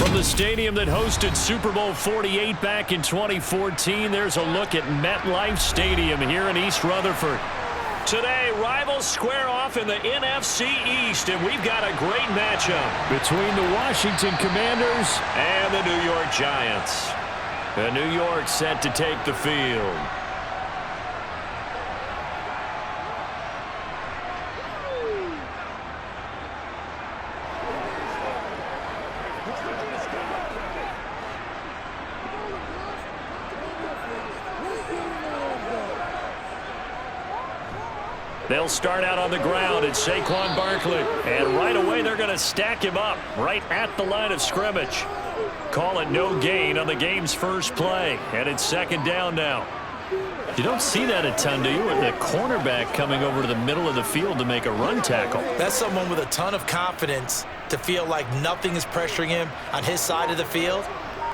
From the stadium that hosted Super Bowl 48 back in 2014, there's a look at MetLife Stadium here in East Rutherford. Today, rivals square off in the NFC East, and we've got a great matchup between the Washington Commanders and the New York Giants. And New York set to take the field. They'll start out on the ground. It's Saquon Barkley. And right away, they're going to stack him up right at the line of scrimmage. Call it no gain on the game's first play. And it's second down now. You don't see that a ton, do you? With the cornerback coming over to the middle of the field to make a run tackle. That's someone with a ton of confidence to feel like nothing is pressuring him on his side of the field.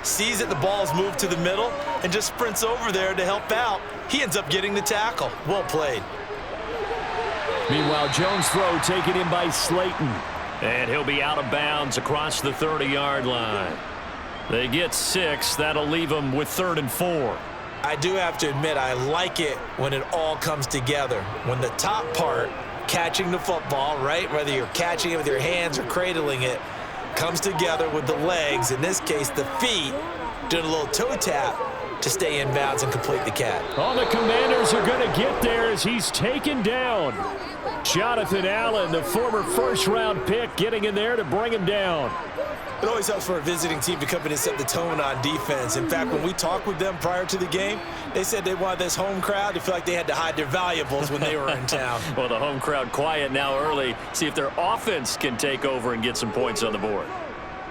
Sees that the ball's moved to the middle and just sprints over there to help out. He ends up getting the tackle. Well played. Meanwhile, Jones' throw taken in by Slayton. And he'll be out of bounds across the 30-yard line. They get 6. That'll leave them with 3rd and 4. I do have to admit, I like it when it all comes together. When the top part, catching the football, right, whether you're catching it with your hands or cradling it, comes together with the legs, in this case the feet, doing a little toe tap to stay in bounds and complete the catch. All the Commanders are going to get there as he's taken down. Jonathan Allen, the former first-round pick, getting in there to bring him down. It always helps for a visiting team to come in and set the tone on defense. In fact, when we talked with them prior to the game, they said they wanted this home crowd to feel like they had to hide their valuables when they were in town. Well, the home crowd quiet now early. See if their offense can take over and get some points on the board.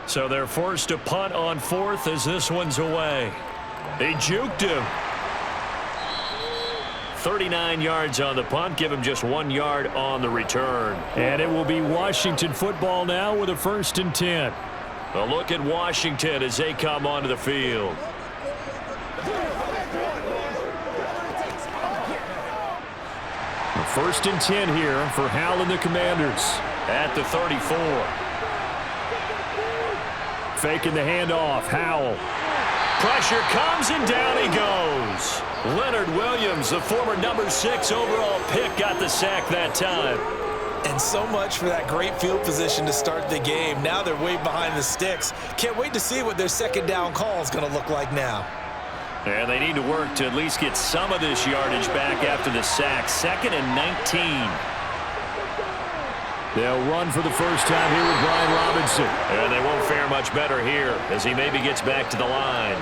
So they're forced to punt on 4th as this one's away. They juked him. 39 yards on the punt, give him just 1 yard on the return. And it will be Washington football now with a 1st and 10. A look at Washington as they come onto the field. The 1st and 10 here for Howell and the Commanders at the 34. Faking the handoff, Howell. Pressure comes and down he goes. Leonard Williams, the former number 6 overall pick, got the sack that time. And so much for that great field position to start the game. Now they're way behind the sticks. Can't wait to see what their second down call is going to look like now. And they need to work to at least get some of this yardage back after the sack. 2nd and 19. They'll run for the first time here with Brian Robinson. And they won't fare much better here as he maybe gets back to the line.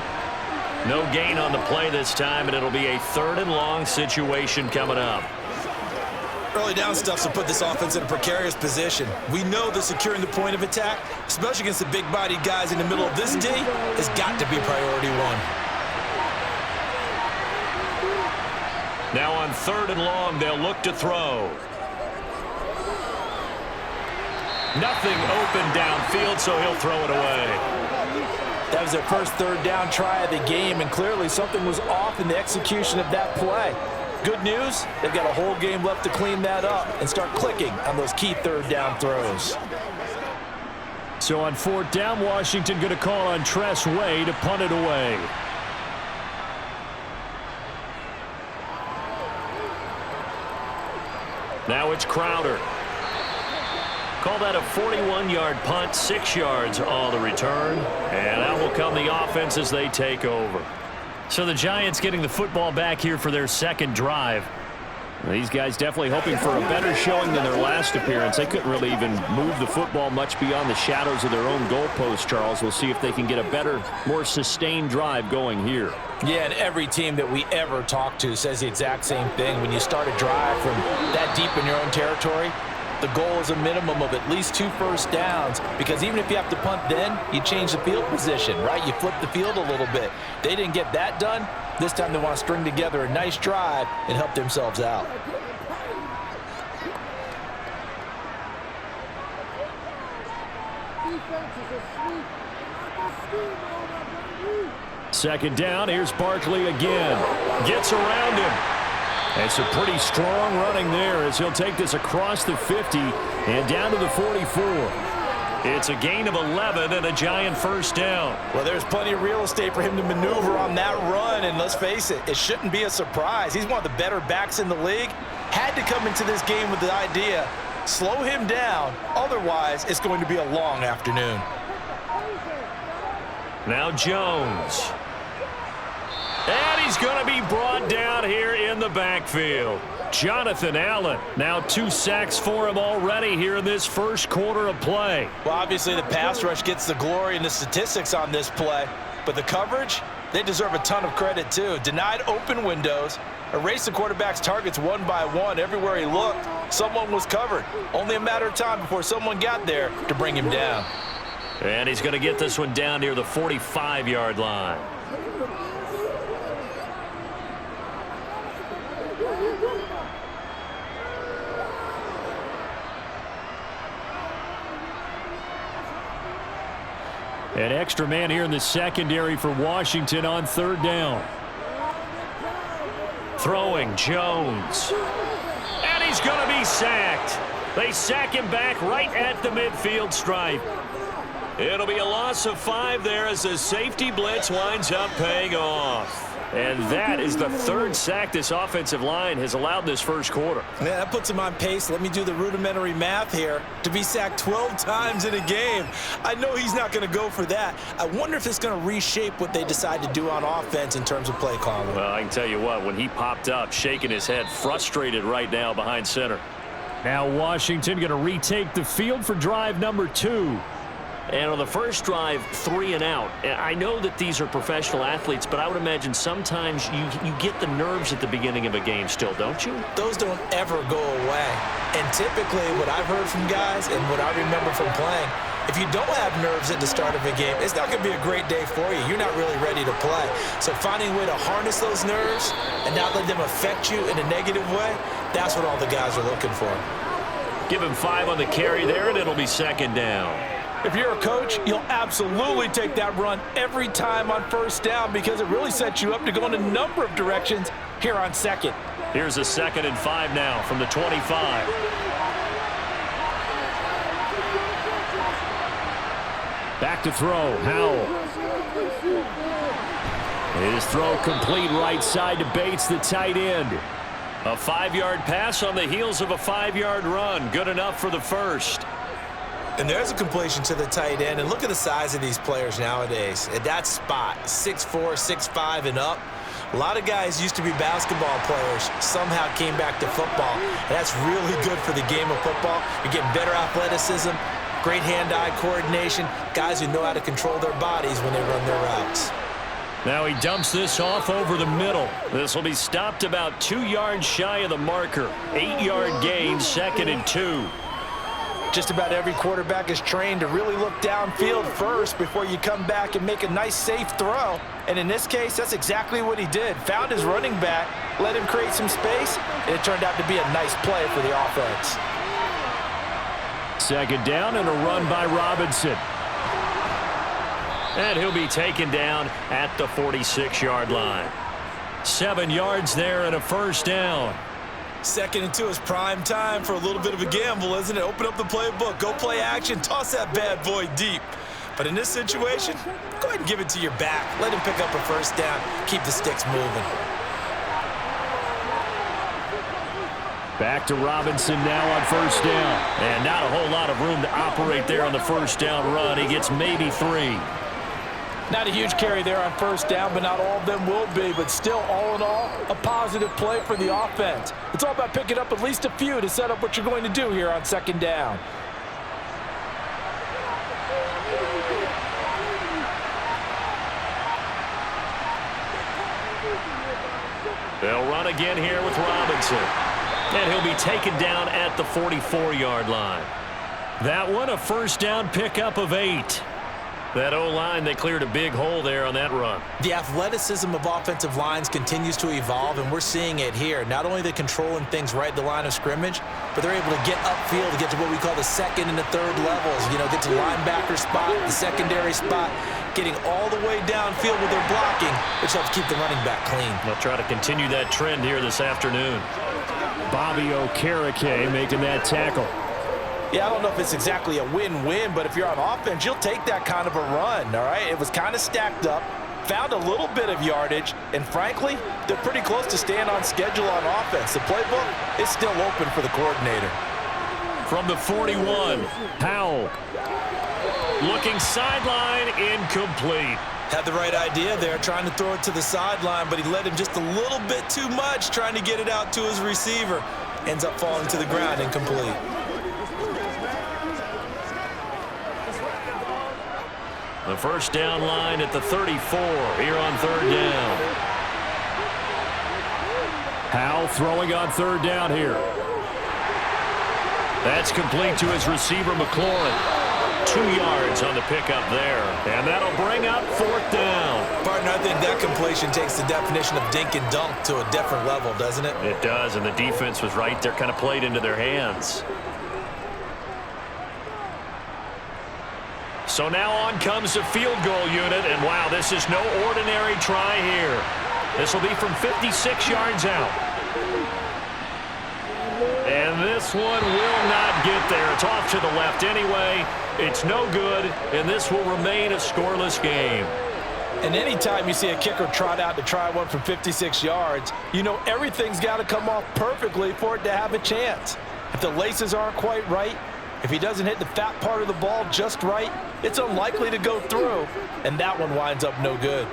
No gain on the play this time, and it'll be a 3rd and long situation coming up. Early down stuff will put this offense in a precarious position. We know that securing the point of attack, especially against the big-bodied guys in the middle of this D, has got to be priority 1. Now on 3rd and long, they'll look to throw. Nothing open downfield, so he'll throw it away. That was their first 3rd down try of the game, and clearly something was off in the execution of that play. Good news, they've got a whole game left to clean that up and start clicking on those key 3rd down throws. So on 4th down, Washington going to call on Tress Way to punt it away. Now it's Crowder. Call that a 41-yard punt, 6 yards on the return. And out will come the offense as they take over. So the Giants getting the football back here for their second drive. These guys definitely hoping for a better showing than their last appearance. They couldn't really even move the football much beyond the shadows of their own goalpost, Charles. We'll see if they can get a better, more sustained drive going here. Yeah, and every team that we ever talk to says the exact same thing. When you start a drive from that deep in your own territory, the goal is a minimum of at least 2 first downs, because even if you have to punt then, you change the field position, right? You flip the field a little bit. They didn't get that done. This time they want to string together a nice drive and help themselves out. Second down, here's Barkley again. Gets around him. And some pretty strong running there as he'll take this across the 50 and down to the 44. It's a gain of 11 and a Giant first down. Well, there's plenty of real estate for him to maneuver on that run, and let's face it, it shouldn't be a surprise. He's one of the better backs in the league. Had to come into this game with the idea, slow him down, otherwise it's going to be a long afternoon. Now Jones. And he's going to be brought down here in the backfield. Jonathan Allen, now 2 sacks for him already here in this first quarter of play. Well, obviously the pass rush gets the glory and the statistics on this play, but the coverage, they deserve a ton of credit too. Denied open windows, erased the quarterback's targets one by one. Everywhere he looked, someone was covered. Only a matter of time before someone got there to bring him down. And he's going to get this one down near the 45-yard line. An extra man here in the secondary for Washington on third down. Throwing Jones. And he's going to be sacked. They sack him back right at the midfield stripe. It'll be a loss of 5 there as the safety blitz winds up paying off. And that is the 3rd sack this offensive line has allowed this first quarter. Man, that puts him on pace. Let me do the rudimentary math here. To be sacked 12 times in a game, I know he's not going to go for that. I wonder if it's going to reshape what they decide to do on offense in terms of play calling. Well, I can tell you what, when he popped up, shaking his head, frustrated right now behind center. Now Washington going to retake the field for drive number 2. And on the first drive, 3 and out. I know that these are professional athletes, but I would imagine sometimes you get the nerves at the beginning of a game still, don't you? Those don't ever go away. And typically what I've heard from guys and what I remember from playing, if you don't have nerves at the start of a game, it's not going to be a great day for you. You're not really ready to play. So finding a way to harness those nerves and not let them affect you in a negative way, that's what all the guys are looking for. Give him 5 on the carry there, and it'll be second down. If you're a coach, you'll absolutely take that run every time on first down because it really sets you up to go in a number of directions here on second. Here's a 2nd and 5 now from the 25. Back to throw, Howell. His throw complete right side to Bates, the tight end. A 5-yard pass on the heels of a 5-yard run. Good enough for the first. And there's a completion to the tight end. And look at the size of these players nowadays. At that spot, 6'4", 6'5", and up. A lot of guys used to be basketball players, somehow came back to football. And that's really good for the game of football. You're getting better athleticism, great hand-eye coordination, guys who know how to control their bodies when they run their routes. Now he dumps this off over the middle. This will be stopped about 2 yards shy of the marker. 8-yard gain, 2nd and 2. Just about every quarterback is trained to really look downfield first before you come back and make a nice, safe throw. And in this case, that's exactly what he did. Found his running back, let him create some space, and it turned out to be a nice play for the offense. 2nd down and a run by Robinson. And he'll be taken down at the 46-yard line. 7 yards there and a first down. 2nd and 2 is prime time for a little bit of a gamble, isn't it? Open up the playbook, go play action, toss that bad boy deep. But in this situation, go ahead and give it to your back. Let him pick up a first down, keep the sticks moving. Back to Robinson now on first down. And not a whole lot of room to operate there on the first down run. He gets maybe 3. Not a huge carry there on first down, but not all of them will be. But still, all in all, a positive play for the offense. It's all about picking up at least a few to set up what you're going to do here on 2nd down. They'll run again here with Robinson. And he'll be taken down at the 44-yard line. That one, a first down pickup of 8. That O-line, they cleared a big hole there on that run. The athleticism of offensive lines continues to evolve, and we're seeing it here. Not only are they controlling things right at the line of scrimmage, but they're able to get upfield to get to what we call the 2nd and the 3rd levels. You know, get to the linebacker spot, the secondary spot, getting all the way downfield with their blocking, which helps keep the running back clean. They'll try to continue that trend here this afternoon. Bobby Okereke making that tackle. Yeah, I don't know if it's exactly a win-win, but if you're on offense, you'll take that kind of a run, all right? It was kind of stacked up, found a little bit of yardage, and frankly, they're pretty close to staying on schedule on offense. The playbook is still open for the coordinator. From the 41, Powell. Looking sideline, incomplete. Had the right idea there, trying to throw it to the sideline, but he led him just a little bit too much, trying to get it out to his receiver. Ends up falling to the ground, incomplete. The first down line at the 34 here on third down. Powell throwing on third down here. That's complete to his receiver, McLaurin. 2 yards on the pickup there. And that'll bring up fourth down. Partner, I think that completion takes the definition of dink and dunk to a different level, doesn't it? It does, and the defense was right there, kind of played into their hands. So now on comes the field goal unit, and wow, this is no ordinary try here. This will be from 56 yards out. And this one will not get there. It's off to the left anyway. It's no good, and this will remain a scoreless game. And anytime you see a kicker trot out to try one from 56 yards, you know everything's got to come off perfectly for it to have a chance. If the laces aren't quite right, if he doesn't hit the fat part of the ball just right, it's unlikely to go through, and that one winds up no good.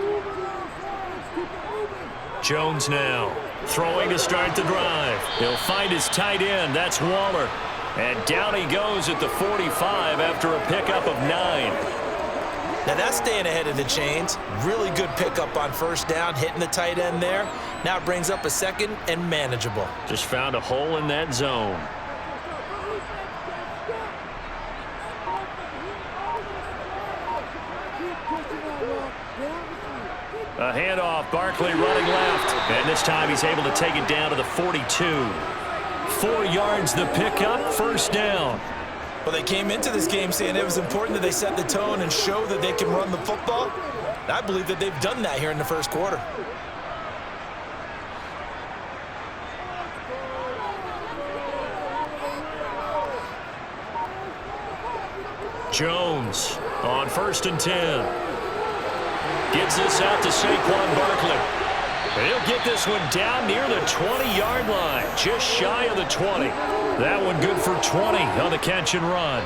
Jones now throwing to start the drive. He'll find his tight end. That's Waller. And down he goes at the 45 after a pickup of 9. Now that's staying ahead of the chains. Really good pickup on first down, hitting the tight end there. Now it brings up a second and manageable. Just found a hole in that zone. A handoff, Barkley running left. And this time he's able to take it down to the 42. 4 yards the pickup, first down. Well, they came into this game saying it was important that they set the tone and show that they can run the football. And I believe that they've done that here in the first quarter. Jones on first and 10. Gets this out to Saquon Barkley. He'll get this one down near the 20-yard line, just shy of the 20. That one good for 20 on the catch and run.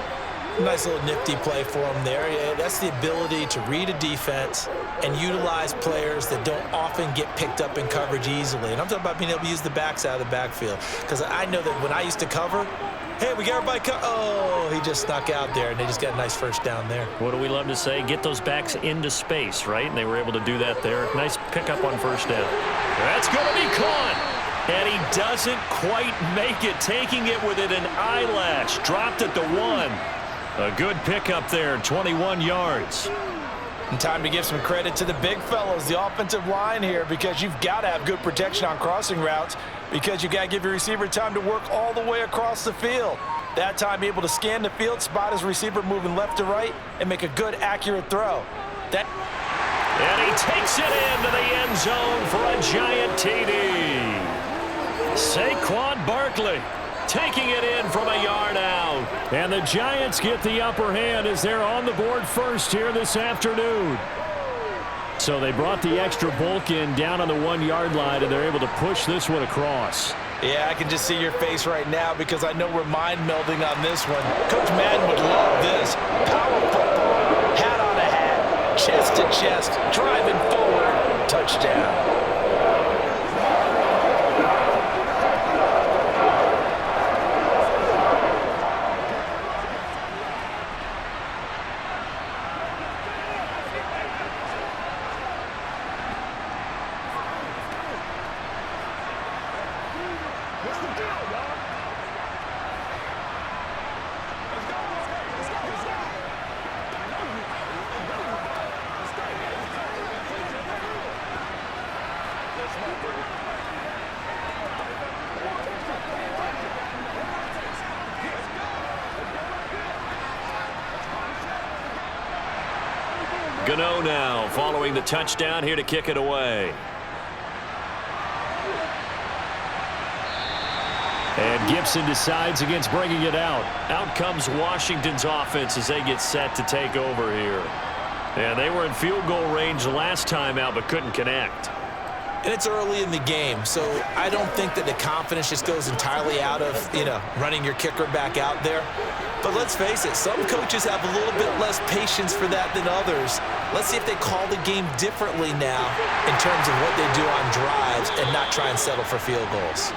Nice little nifty play for him there. Yeah, that's the ability to read a defense and utilize players that don't often get picked up in coverage easily. And I'm talking about being able to use the backs out of the backfield. Because I know that when I used to cover, hey, we got everybody oh, he just snuck out there, and they just got a nice first down there. What do we love to say? Get those backs into space, right? And they were able to do that there. Nice pickup on first down. That's going to be caught. And he doesn't quite make it, taking it within an eyelash. Dropped at the 1. A good pickup there, 21 yards. And time to give some credit to the big fellows, the offensive line here, because you've got to have good protection on crossing routes, because you've got to give your receiver time to work all the way across the field. That time able to scan the field, spot his receiver moving left to right, and make a good, accurate throw. And he takes it into the end zone for a giant TD. Saquon Barkley taking it in from a yard out. And the Giants get the upper hand as they're on the board first here this afternoon. So they brought the extra bulk in down on the 1-yard line, and they're able to push this one across. Yeah, I can just see your face right now because I know we're mind melding on this one. Coach Madden would love this. Power football, hat on a hat, chest to chest, driving forward, touchdown. Gano now following the touchdown here to kick it away. And And Gibson decides against bringing it out. Out comes Washington's offense as they get set to take over here. And they were in field goal range last time out but couldn't connect. And it's early in the game, so I don't think that the confidence just goes entirely out of, running your kicker back out there. But let's face it, some coaches have a little bit less patience for that than others. Let's see if they call the game differently now in terms of what they do on drives and not try and settle for field goals.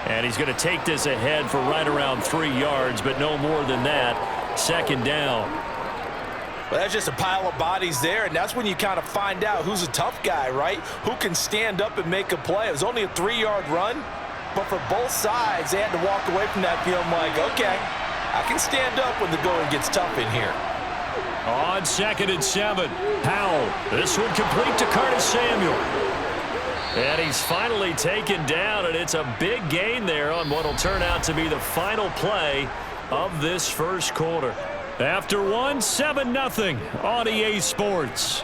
And he's going to take this ahead for right around 3 yards, but no more than that. Second down. Well, that's just a pile of bodies there, and that's when you kind of find out who's a tough guy, right? Who can stand up and make a play. It was only a 3-yard run, but for both sides, they had to walk away from that feeling like, okay, I can stand up when the going gets tough in here. On 2nd and 7, Powell. This one complete to Curtis Samuel. And he's finally taken down, and it's a big gain there on what will turn out to be the final play of this first quarter. After 7-0 on EA Sports.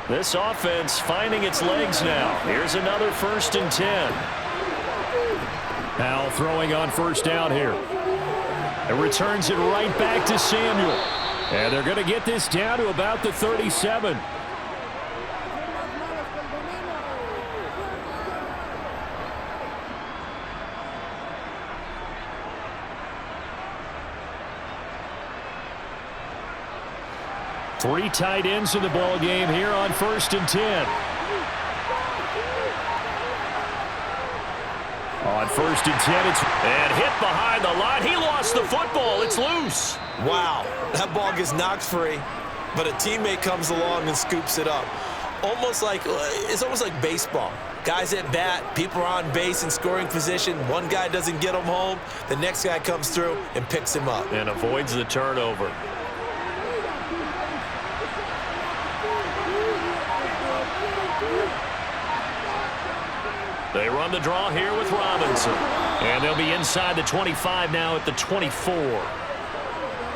This offense finding its legs now. Here's another 1st and 10. Powell throwing on first down here. And returns it right back to Samuel. And they're going to get this down to about the 37. Three tight ends in the ball game here on 1st and 10. On 1st and 10, and hit behind the line. He lost the football. It's loose. Wow, that ball gets knocked free, but a teammate comes along and scoops it up. It's almost like baseball. Guys at bat, people are on base in scoring position. One guy doesn't get him home. The next guy comes through and picks him up. And avoids the turnover. They run the draw here with Robinson. And they'll be inside the 25 now at the 24.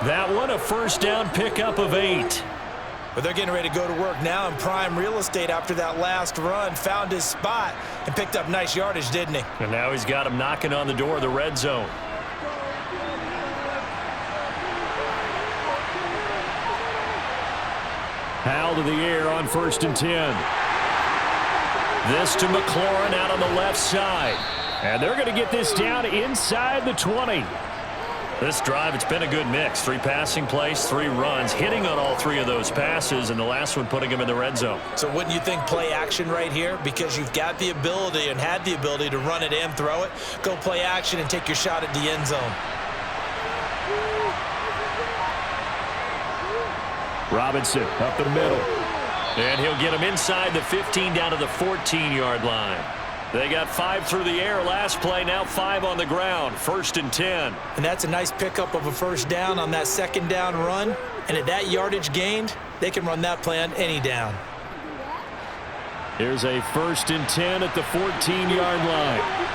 That one a first down pickup of 8. But they're getting ready to go to work now in prime real estate after that last run. Found his spot and picked up nice yardage, didn't he? And now he's got him knocking on the door of the red zone. Powell to the air on 1st and 10. This to McLaurin out on the left side. And they're going to get this down inside the 20. This drive, it's been a good mix. 3 passing plays, 3 runs, hitting on all 3 of those passes, and the last one putting him in the red zone. So wouldn't you think play action right here? Because you've got the ability and had the ability to run it and throw it. Go play action and take your shot at the end zone. Robinson up the middle. And he'll get him inside the 15 down to the 14-yard line. They got 5 through the air last play, now 5 on the ground. 1st and 10. And that's a nice pickup of a first down on that 2nd down run. And at that yardage gained, they can run that play on any down. Here's a 1st and 10 at the 14-yard line.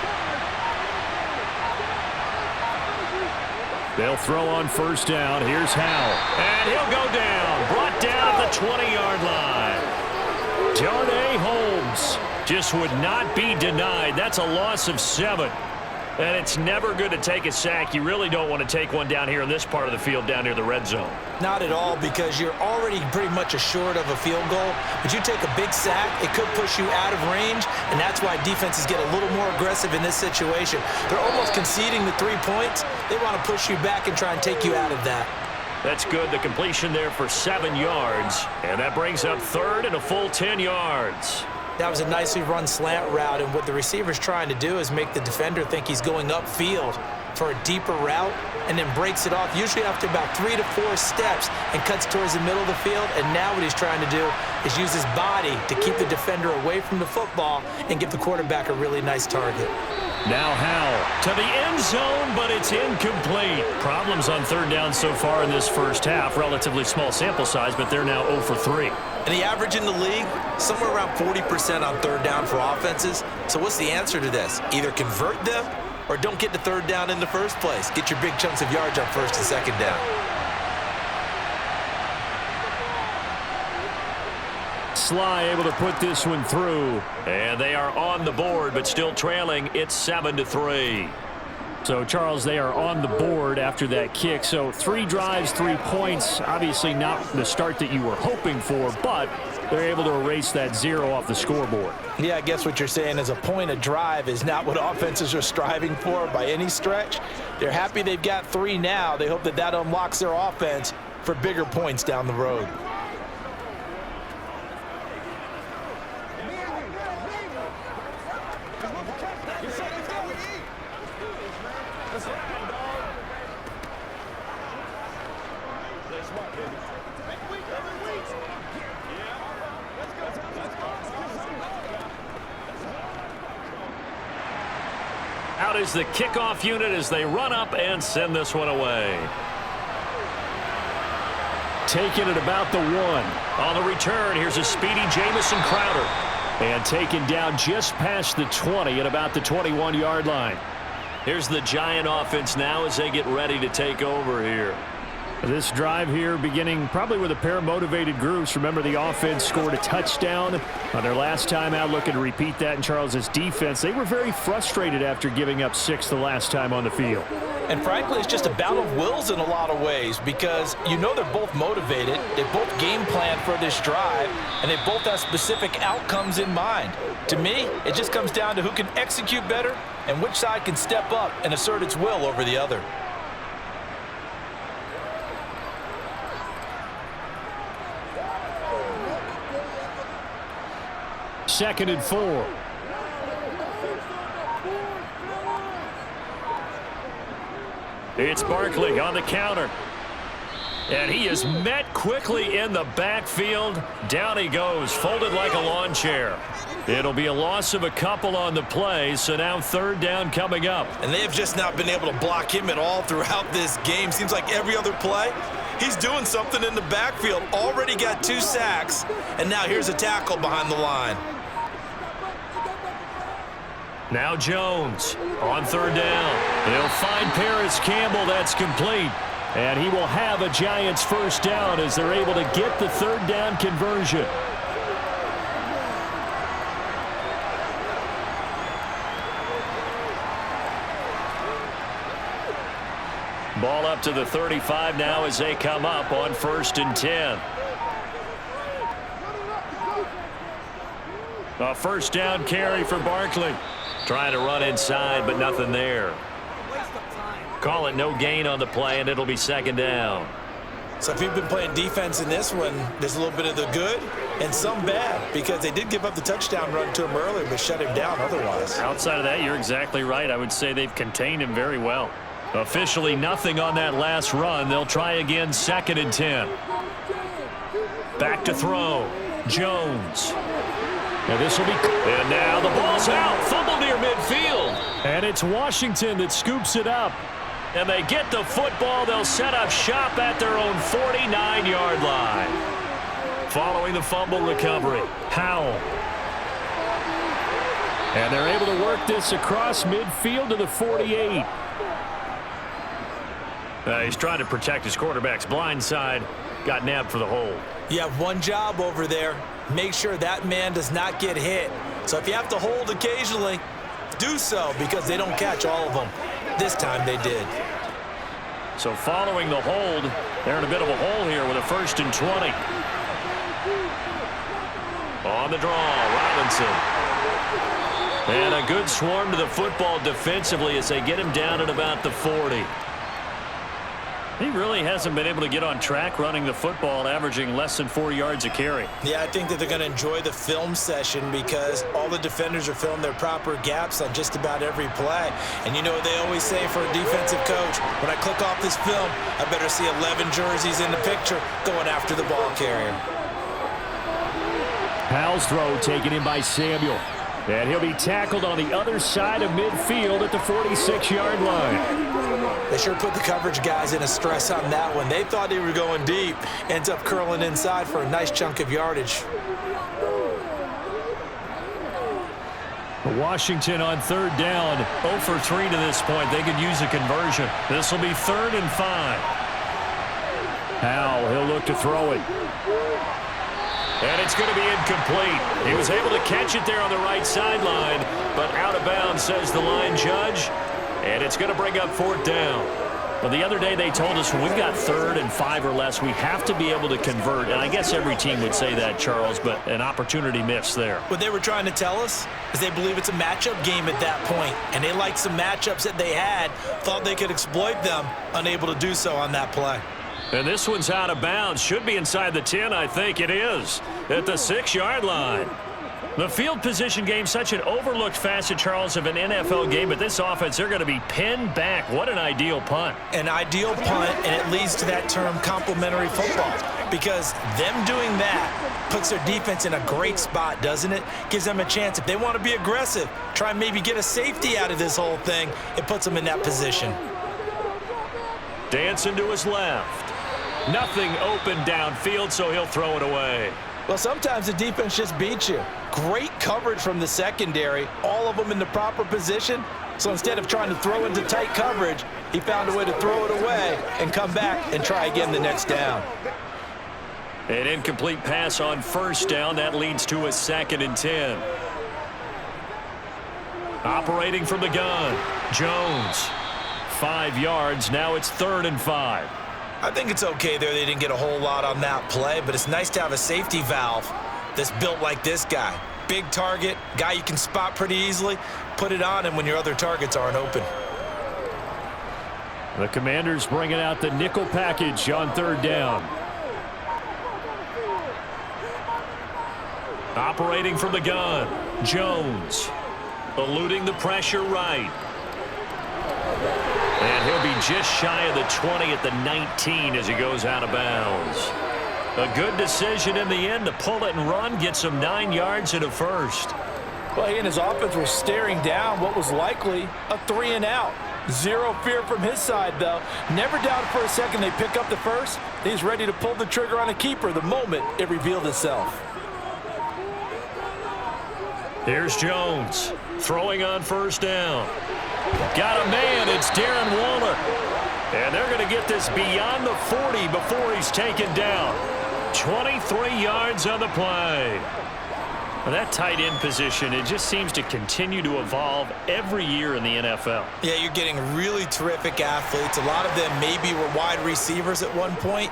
They'll throw on first down. Here's Howell. And he'll go down. Brought down at the 20-yard line. Darnay Holmes just would not be denied. That's a loss of 7. And it's never good to take a sack. You really don't want to take one down here in this part of the field down near the red zone. Not at all, because you're already pretty much assured of a field goal. But you take a big sack, it could push you out of range, and that's why defenses get a little more aggressive in this situation. They're almost conceding the 3 points. They want to push you back and try and take you out of that. That's good. The completion there for 7 yards. And that brings up 3rd and a full 10 yards. That was a nicely run slant route, and what the receiver's trying to do is make the defender think he's going upfield for a deeper route and then breaks it off, usually after about 3 to 4 steps, and cuts towards the middle of the field. And now what he's trying to do is use his body to keep the defender away from the football and give the quarterback a really nice target. Now Howell to the end zone, but it's incomplete. Problems on 3rd down so far in this first half. Relatively small sample size, but they're now 0 for 3. And the average in the league, somewhere around 40% on 3rd down for offenses. So what's the answer to this? Either convert them or don't get to 3rd down in the first place. Get your big chunks of yards on 1st and 2nd down. Sly able to put this one through. And they are on the board, but still trailing. It's 7-3. So, Charles, they are on the board after that kick. So 3 drives, 3 points. Obviously not the start that you were hoping for, but they're able to erase that 0 off the scoreboard. Yeah, I guess what you're saying is a point a drive is not what offenses are striving for by any stretch. They're happy they've got 3 now. They hope that that unlocks their offense for bigger points down the road. Out is the kickoff unit as they run up and send this one away. Taking it about the 1. On the return, here's a speedy Jamison Crowder. And taken down just past the 20 at about the 21-yard line. Here's the Giant offense now as they get ready to take over here. This drive here beginning probably with a pair of motivated groups. Remember, the offense scored a touchdown on their last time out, looking to repeat that in Charles's defense. They were very frustrated after giving up 6 the last time on the field. And frankly, it's just a battle of wills in a lot of ways because you know they're both motivated, they both game plan for this drive, and they both have specific outcomes in mind. To me, it just comes down to who can execute better and which side can step up and assert its will over the other. Second and 4. It's Barkley on the counter. And he is met quickly in the backfield. Down he goes, folded like a lawn chair. It'll be a loss of a couple on the play, so now 3rd down coming up. And they have just not been able to block him at all throughout this game. Seems like every other play, he's doing something in the backfield. Already got 2 sacks, and now here's a tackle behind the line. Now Jones on 3rd down. He'll find Paris Campbell. That's complete. And he will have a Giants 1st down as they're able to get the 3rd down conversion. Ball up to the 35 now as they come up on 1st and 10. A 1st down carry for Barkley. Trying to run inside, but nothing there. Call it no gain on the play, and it'll be 2nd down. So if you've been playing defense in this one, there's a little bit of the good and some bad because they did give up the touchdown run to him earlier but shut him down otherwise. Outside of that, you're exactly right. I would say they've contained him very well. Officially nothing on that last run. They'll try again 2nd and 10. Back to throw. Jones. And this will be... And now the ball's out. Fumble near midfield. And it's Washington that scoops it up. And they get the football. They'll set up shop at their own 49-yard line. Following the fumble recovery, Howell. And they're able to work this across midfield to the 48. He's trying to protect his quarterback's blind side. Got nabbed for the hold. You have one job over there. Make sure that man does not get hit. So if you have to hold occasionally, do so because they don't catch all of them. This time they did. So following the hold, they're in a bit of a hole here with a 1st and 20. On the draw, Robinson. And a good swarm to the football defensively as they get him down at about the 40. He really hasn't been able to get on track running the football, averaging less than 4 yards a carry. Yeah, I think that they're going to enjoy the film session because all the defenders are filling their proper gaps on just about every play. And you know what they always say for a defensive coach, when I click off this film, I better see 11 jerseys in the picture going after the ball carrier. Howell's throw taken in by Samuel. And he'll be tackled on the other side of midfield at the 46-yard line. They sure put the coverage guys in a stress on that one. They thought they were going deep. Ends up curling inside for a nice chunk of yardage. Washington on 3rd down. 0 for 3 to this point. They could use a conversion. This will be 3rd and 5. Howell, he'll look to throw it. And it's going to be incomplete. He was able to catch it there on the right sideline, but out of bounds, says the line judge. And it's going to bring up 4th down. Well, the other day they told us when we've got 3rd and 5 or less, we have to be able to convert. And I guess every team would say that, Charles, but an opportunity missed there. What they were trying to tell us is they believe it's a matchup game at that point, and they liked some matchups that they had, thought they could exploit them, unable to do so on that play. And this one's out of bounds. Should be inside the 10, I think it is, at the 6-yard line. The field position game, such an overlooked facet, Charles, of an NFL game, but this offense, they're going to be pinned back. What an ideal punt. An ideal punt, and it leads to that term complementary football, because them doing that puts their defense in a great spot, doesn't it? Gives them a chance. If they want to be aggressive, try and maybe get a safety out of this whole thing, it puts them in that position. Dancing to his left. Nothing open downfield, so he'll throw it away. Well, sometimes the defense just beats you. Great coverage from the secondary, all of them in the proper position. So instead of trying to throw into tight coverage, he found a way to throw it away and come back and try again the next down. An incomplete pass on 1st down. That leads to a 2nd and 10. Operating from the gun, Jones. 5 yards. Now it's 3rd and 5. I think it's okay there. They didn't get a whole lot on that play, but it's nice to have a safety valve that's built like this guy. Big target, guy you can spot pretty easily. Put it on him when your other targets aren't open. The Commanders bringing out the nickel package on 3rd down. Operating from the gun, Jones. Eluding the pressure right. And he'll be just shy of the 20 at the 19 as he goes out of bounds. A good decision in the end to pull it and run, get some 9 yards and a 1st. Well, he and his offense were staring down what was likely a 3-and-out. Zero fear from his side, though. Never doubted for a second they pick up the 1st. He's ready to pull the trigger on a keeper the moment it revealed itself. Here's Jones throwing on 1st down. Got a man. It's Darren Waller. And they're going to get this beyond the 40 before he's taken down. 23 yards on the play. Well, that tight end position, it just seems to continue to evolve every year in the NFL. Yeah, you're getting really terrific athletes. A lot of them maybe were wide receivers at one point.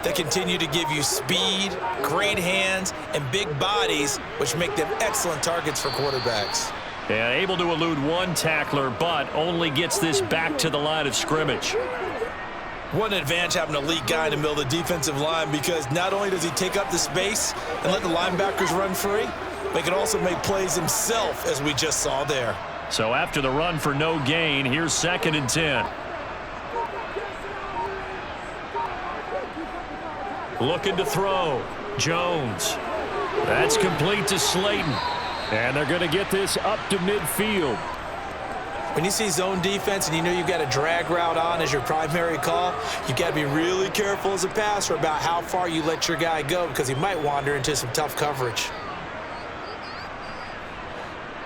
They continue to give you speed, great hands, and big bodies, which make them excellent targets for quarterbacks. Yeah, able to elude one tackler, but only gets this back to the line of scrimmage. What an advantage having an elite guy in the middle of the defensive line, because not only does he take up the space and let the linebackers run free, but he can also make plays himself, as we just saw there. So after the run for no gain, here's 2nd and 10. Looking to throw. Jones. That's complete to Slayton. And they're going to get this up to midfield. When you see zone defense and you know you've got a drag route on as your primary call, you've got to be really careful as a passer about how far you let your guy go, because he might wander into some tough coverage.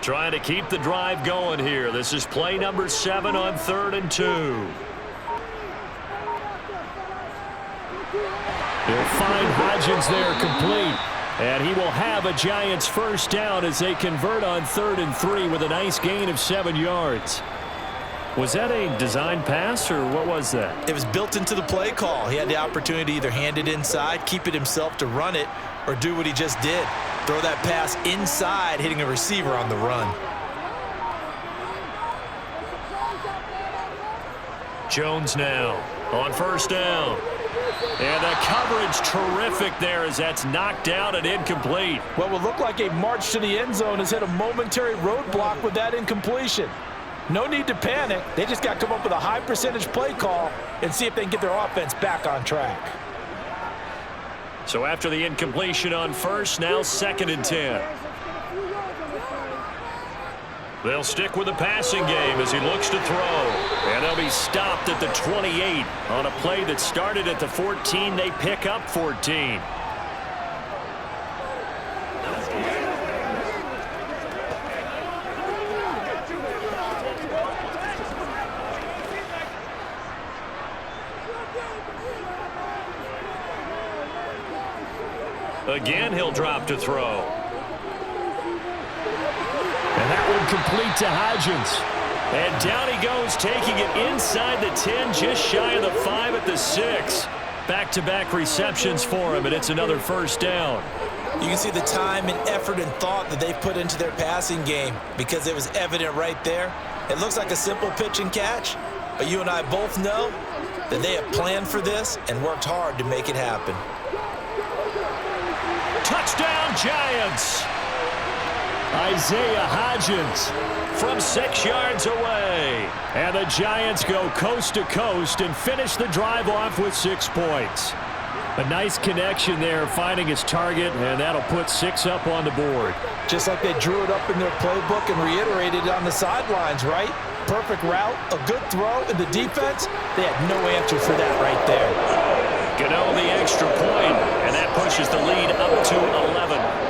Trying to keep the drive going here. This is play number 7 on 3rd and 2. They'll find Hodgins there complete. And he will have a Giants 1st down as they convert on 3rd and 3 with a nice gain of 7 yards. Was that a design pass, or what was that? It was built into the play call. He had the opportunity to either hand it inside, keep it himself to run it, or do what he just did. Throw that pass inside, hitting a receiver on the run. Jones now on 1st down. And the coverage terrific there as that's knocked down and incomplete. What would look like a march to the end zone has hit a momentary roadblock with that incompletion. No need to panic. They just got to come up with a high percentage play call and see if they can get their offense back on track. So after the incompletion on 1st, now 2nd and 10. They'll stick with the passing game as he looks to throw. And they'll be stopped at the 28 on a play that started at the 14. They pick up 14. Again, he'll drop to throw. And that one complete to Hodgins. And down he goes, taking it inside the 10, just shy of the 5 at the 6. Back-to-back receptions for him, and it's another first down. You can see the time and effort and thought that they've put into their passing game because it was evident right there. It looks like a simple pitch and catch, but you and I both know that they have planned for this and worked hard to make it happen. Touchdown, Giants! Isaiah Hodgins from 6 yards away. And the Giants go coast to coast and finish the drive off with 6 points. A nice connection there, finding his target, and that'll put 6 up on the board. Just like they drew it up in their playbook and reiterated it on the sidelines, right? Perfect route, a good throw, and the defense, they had no answer for that right there. Gano the extra point, and that pushes the lead up to 11.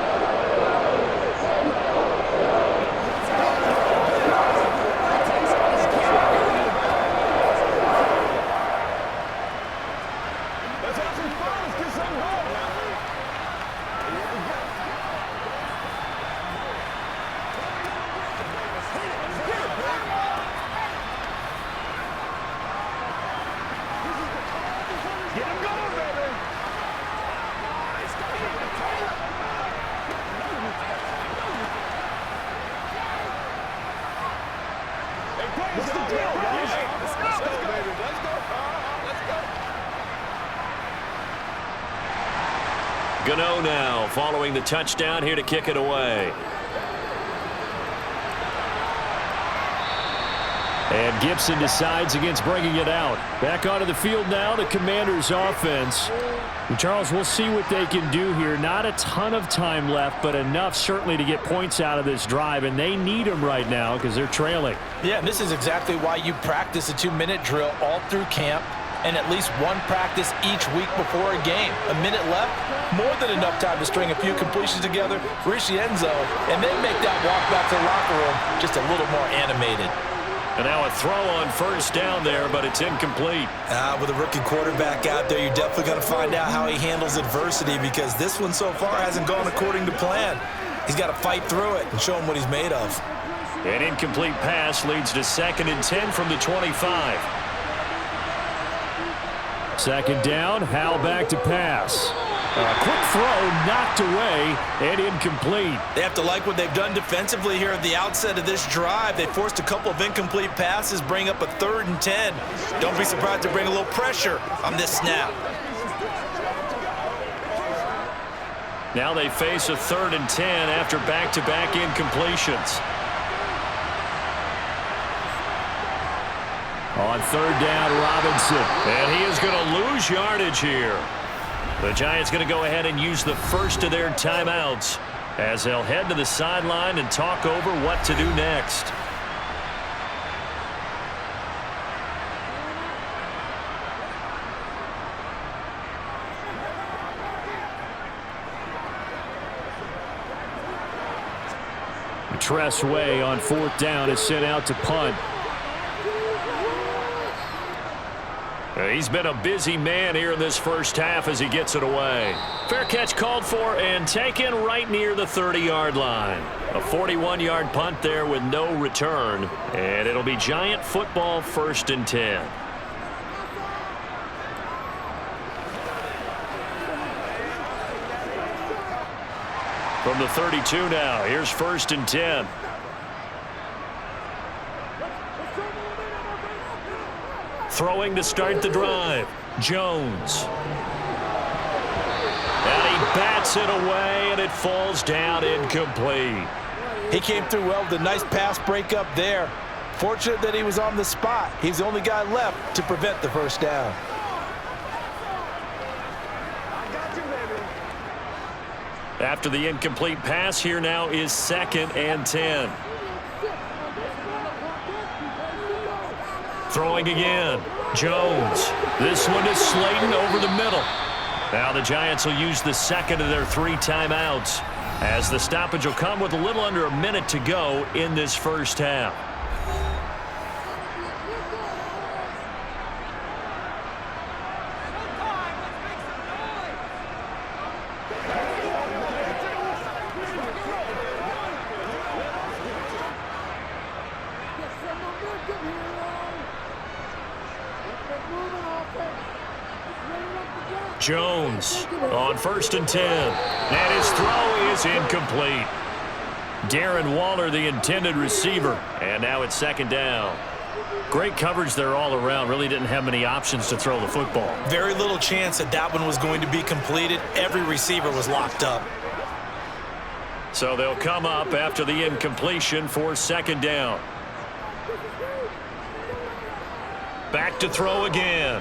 Gano now following the touchdown here to kick it away. And Gibson decides against bringing it out. Back onto the field now, the Commanders' offense. And Charles, we'll see what they can do here. Not a ton of time left, but enough certainly to get points out of this drive, and they need them right now because they're trailing. Yeah, and this is exactly why you practice a 2-minute drill all through camp and at least one practice each week before a game. A minute left, more than enough time to string a few completions together, reach the end zone, and then make that walk back to the locker room just a little more animated. And now a throw on first down there, but it's incomplete. With a rookie quarterback out there, you're definitely going to find out how he handles adversity because this one so far hasn't gone according to plan. He's got to fight through it and show him what he's made of. An incomplete pass leads to 2nd and 10 from the 25. 2nd down, Howell back to pass. A quick throw knocked away and incomplete. They have to like what they've done defensively here at the outset of this drive. They forced a couple of incomplete passes, bring up a 3rd and 10. Don't be surprised to bring a little pressure on this snap. Now they face a 3rd and 10 after back-to-back incompletions. On 3rd down, Robinson. And he is going to lose yardage here. The Giants going to go ahead and use the first of their timeouts as they'll head to the sideline and talk over what to do next. Tress Way on 4th down is sent out to punt. He's been a busy man here in this first half as he gets it away. Fair catch called for and taken right near the 30-yard line. A 41-yard punt there with no return. And it'll be Giant football 1st and 10. From the 32 now, here's 1st and 10. Throwing to start the drive, Jones. And he bats it away, and it falls down incomplete. He came through well with a nice pass breakup there. Fortunate that he was on the spot. He's the only guy left to prevent the first down. After the incomplete pass, here now is 2nd and 10. Throwing again, Jones. This one is Slayton over the middle. Now the Giants will use the 2nd of their 3 timeouts as the stoppage will come with a little under a minute to go in this first half. Jones on 1st and 10. And his throw is incomplete. Darren Waller, the intended receiver. And now it's 2nd down. Great coverage there all around. Really didn't have many options to throw the football. Very little chance that one was going to be completed. Every receiver was locked up. So they'll come up after the incompletion for 2nd down. Back to throw again.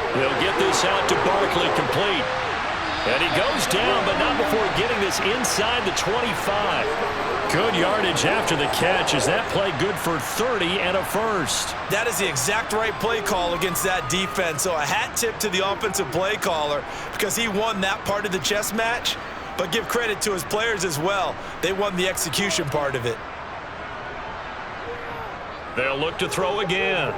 He'll get this out to Barkley, complete. And he goes down, but not before getting this inside the 25. Good yardage after the catch. Is that play good for 30 and a first? That is the exact right play call against that defense. So a hat tip to the offensive play caller because he won that part of the chess match. But give credit to his players as well. They won the execution part of it. They'll look to throw again.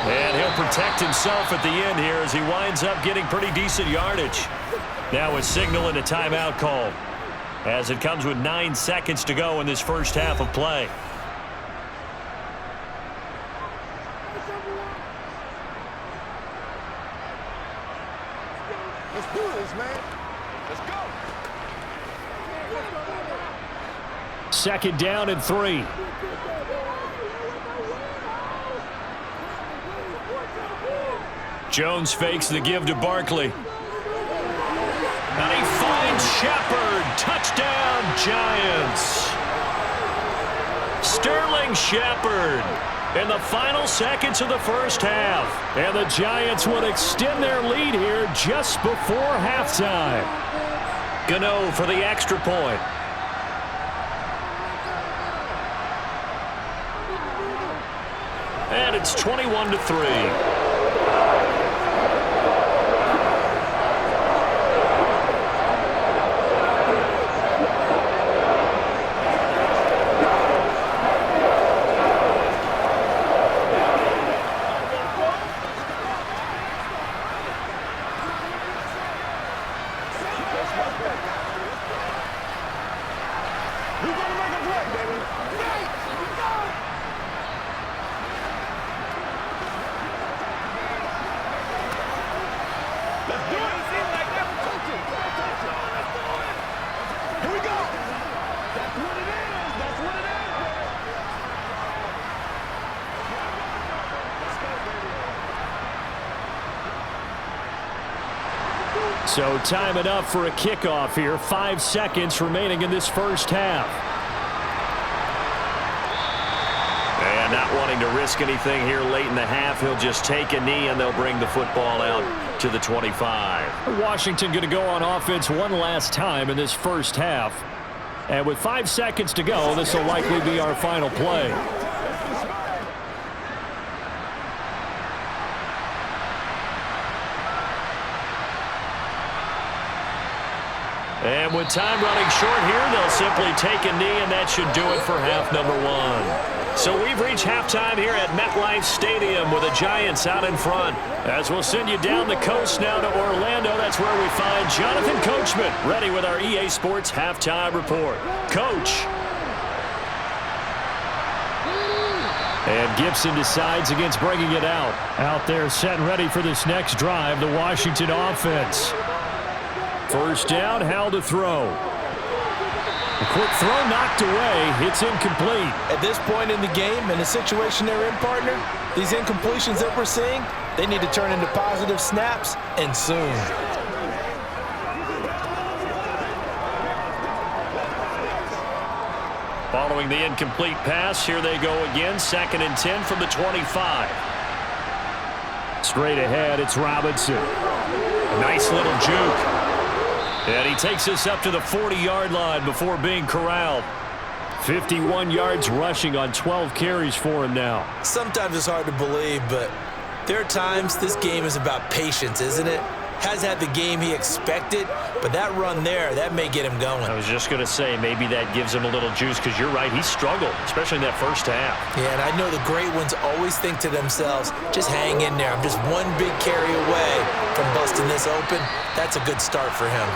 And he'll protect himself at the end here as he winds up getting pretty decent yardage. Now a signal and a timeout call as it comes with 9 seconds to go in this first half of play. Let's do this, man. Let's go. 2nd down and 3. Jones fakes the give to Barkley. And he finds Shepard. Touchdown, Giants. Sterling Shepard in the final seconds of the first half. And the Giants would extend their lead here just before halftime. Gano for the extra point. And it's 21-3. So time enough for a kickoff here. 5 seconds remaining in this first half. And not wanting to risk anything here late in the half, he'll just take a knee and they'll bring the football out to the 25. Washington going to go on offense one last time in this first half. And with 5 seconds to go, this will likely be our final play. And with time running short here, they'll simply take a knee, and that should do it for half number 1. So we've reached halftime here at MetLife Stadium with the Giants out in front. As we'll send you down the coast now to Orlando, that's where we find Jonathan Coachman ready with our EA Sports Halftime Report. Coach. And Gibson decides against bringing it out. Out there set and ready for this next drive, the Washington offense. First down, Howell to throw. A quick throw knocked away. It's incomplete. At this point in the game, in the situation they're in, partner, these incompletions that we're seeing, they need to turn into positive snaps, and soon. Following the incomplete pass, here they go again. 2nd and 10 from the 25. Straight ahead, it's Robinson. Nice little juke. And he takes us up to the 40-yard line before being corralled. 51 yards rushing on 12 carries for him now. Sometimes it's hard to believe, but there are times this game is about patience, isn't it? Has had the game he expected, but that run there, that may get him going. I was just going to say, maybe that gives him a little juice because you're right, he struggled, especially in that first half. Yeah, and I know the great ones always think to themselves, just hang in there. I'm just one big carry away from busting this open. That's a good start for him.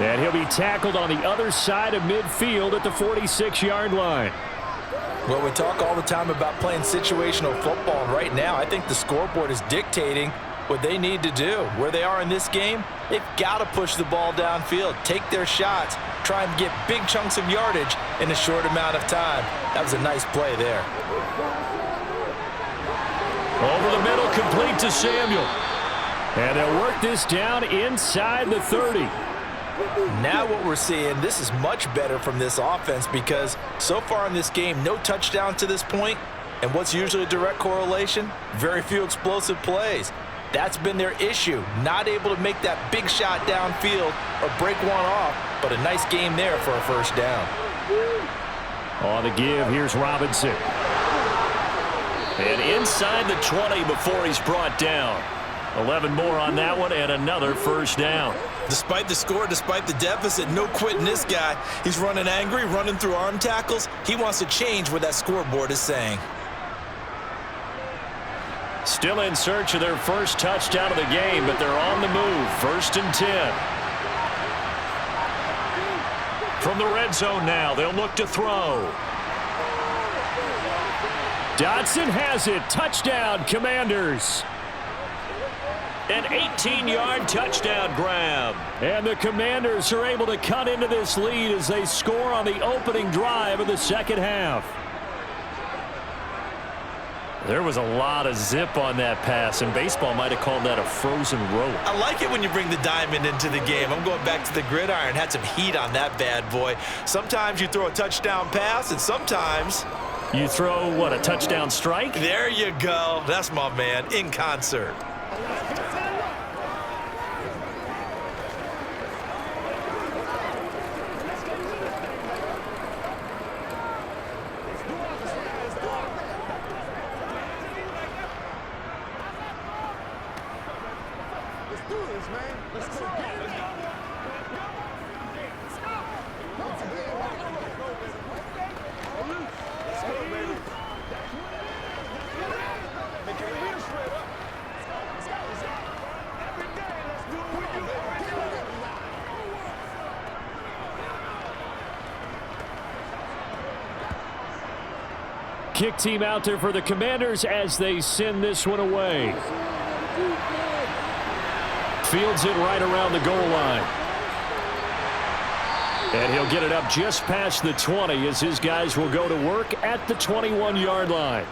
And he'll be tackled on the other side of midfield at the 46-yard line. Well, we talk all the time about playing situational football, and right now I think the scoreboard is dictating what they need to do. Where they are in this game, they've got to push the ball downfield, take their shots, try and get big chunks of yardage in a short amount of time. That was a nice play there. Over the middle, complete to Samuel. And they'll work this down inside the 30. Now what we're seeing, this is much better from this offense because so far in this game, no touchdowns to this point, and what's usually a direct correlation? Very few explosive plays. That's been their issue, not able to make that big shot downfield or break one off, but a nice game there for a first down. On the give, here's Robinson. And inside the 20 before he's brought down. 11 more on that one and another first down. Despite the score, despite the deficit, no quitting this guy. He's running angry, running through arm tackles. He wants to change what that scoreboard is saying. Still in search of their first touchdown of the game, but they're on the move. 1st and 10. From the red zone now, they'll look to throw. Dotson has it. Touchdown, Commanders. An 18-yard touchdown grab. And the Commanders are able to cut into this lead as they score on the opening drive of the second half. There was a lot of zip on that pass, and baseball might have called that a frozen rope. I like it when you bring the diamond into the game. I'm going back to the gridiron. Had some heat on that bad boy. Sometimes you throw a touchdown pass, and sometimes you throw, what, a touchdown strike? There you go. That's my man, in concert. Kick team out there for the Commanders as they send this one away. Fields it right around the goal line. And he'll get it up just past the 20 as his guys will go to work at the 21-yard line.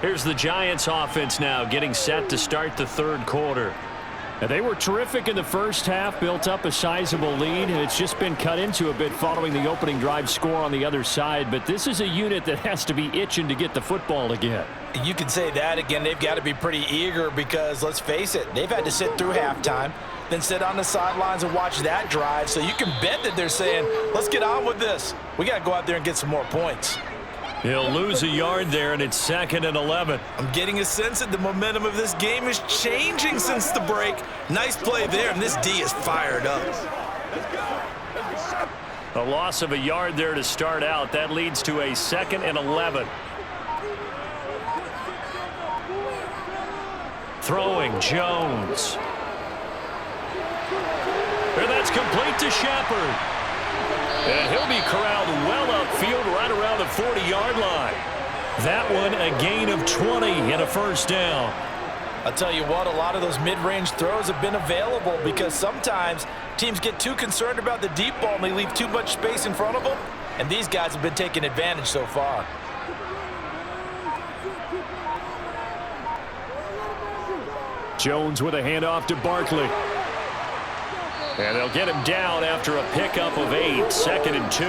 Here's the Giants offense now getting set to start the third quarter. And they were terrific in the first half, built up a sizable lead, and it's just been cut into a bit following the opening drive score on the other side. But this is a unit that has to be itching to get the football again. You can say that again. They've got to be pretty eager because, let's face it, they've had to sit through halftime, then sit on the sidelines and watch that drive. So you can bet that they're saying, let's get on with this. We got to go out there and get some more points. He'll lose a yard there, and it's 2nd and 11. I'm getting a sense that the momentum of this game is changing since the break. Nice play there, and this D is fired up. A loss of a yard there to start out. That leads to a 2nd and 11. Throwing, Jones. And that's complete to Shepard. And he'll be corralled well upfield right around the 40-yard line. That one a gain of 20 and a first down. I'll tell you what, a lot of those mid-range throws have been available because sometimes teams get too concerned about the deep ball and they leave too much space in front of them, and these guys have been taking advantage so far. Jones with a handoff to Barkley. And they'll get him down after a pickup of 8, 2nd and 2.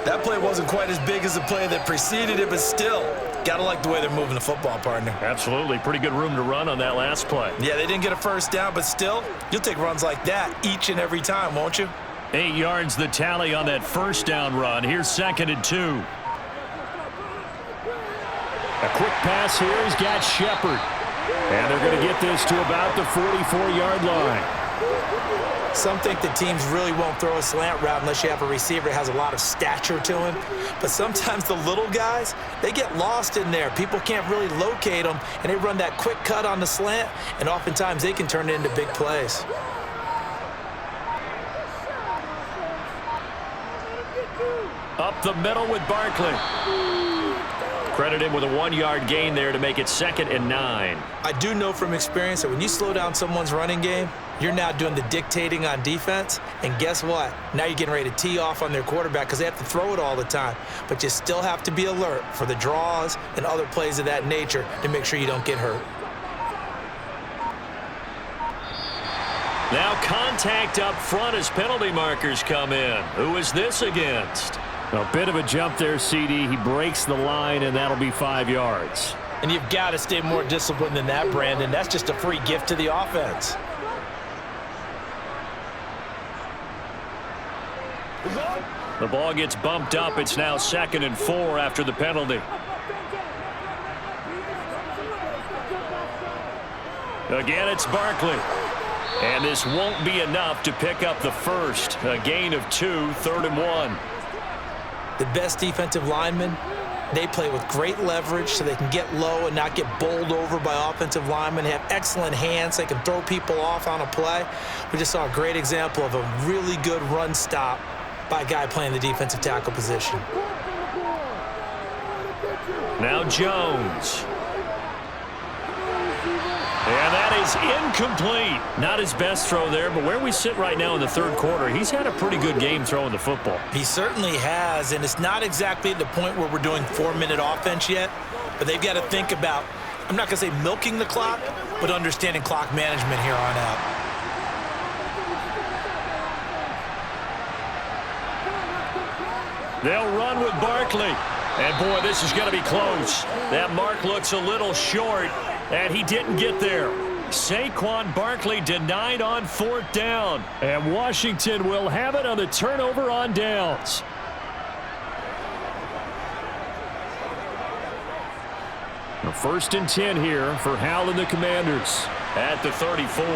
That play wasn't quite as big as the play that preceded it, but still, gotta like the way they're moving the football, partner. Absolutely. Pretty good room to run on that last play. Yeah, they didn't get a first down, but still, you'll take runs like that each and every time, won't you? 8 yards the tally on that first down run. Here's 2nd and 2. A quick pass here. He's got Shepard. And they're going to get this to about the 44-yard line. Some think that teams really won't throw a slant route unless you have a receiver that has a lot of stature to him. But sometimes the little guys, they get lost in there. People can't really locate them, and they run that quick cut on the slant, and oftentimes they can turn it into big plays. Up the middle with Barkley. Credit him with a 1-yard gain there to make it 2nd and 9. I do know from experience that when you slow down someone's running game, you're now doing the dictating on defense. And guess what? Now you're getting ready to tee off on their quarterback because they have to throw it all the time. But you still have to be alert for the draws and other plays of that nature to make sure you don't get hurt. Now contact up front as penalty markers come in. Who is this against? A bit of a jump there, CD. He breaks the line, and that'll be 5 yards. And you've got to stay more disciplined than that, Brandon. That's just a free gift to the offense. The ball gets bumped up. It's now 2nd and 4 after the penalty. Again, it's Barkley. And this won't be enough to pick up the first. A gain of 2, 3rd and 1. The best defensive linemen, they play with great leverage so they can get low and not get bowled over by offensive linemen. They have excellent hands. They can throw people off on a play. We just saw a great example of a really good run stop by a guy playing the defensive tackle position. Now Jones. And that is incomplete. Not his best throw there, but where we sit right now in the 3rd quarter, he's had a pretty good game throwing the football. He certainly has, and it's not exactly at the point where we're doing 4-minute offense yet, but they've got to think about, I'm not going to say milking the clock, but understanding clock management here on out. They'll run with Barkley. And, boy, this is going to be close. That mark looks a little short, and he didn't get there. Saquon Barkley denied on 4th down. And Washington will have it on the turnover on downs. A 1st and 10 here for Howell and the Commanders. At the 34.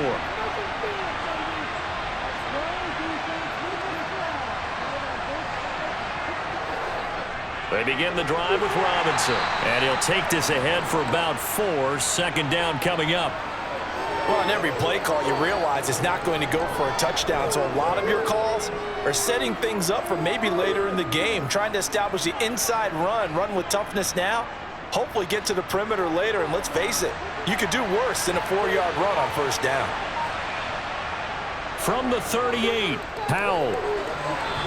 They begin the drive with Robinson. And he'll take this ahead for about 4. 2nd down coming up. Well, on every play call, you realize it's not going to go for a touchdown. So a lot of your calls are setting things up for maybe later in the game, trying to establish the inside run with toughness now, hopefully get to the perimeter later. And let's face it, you could do worse than a 4-yard run on 1st down. From the 38, Howell.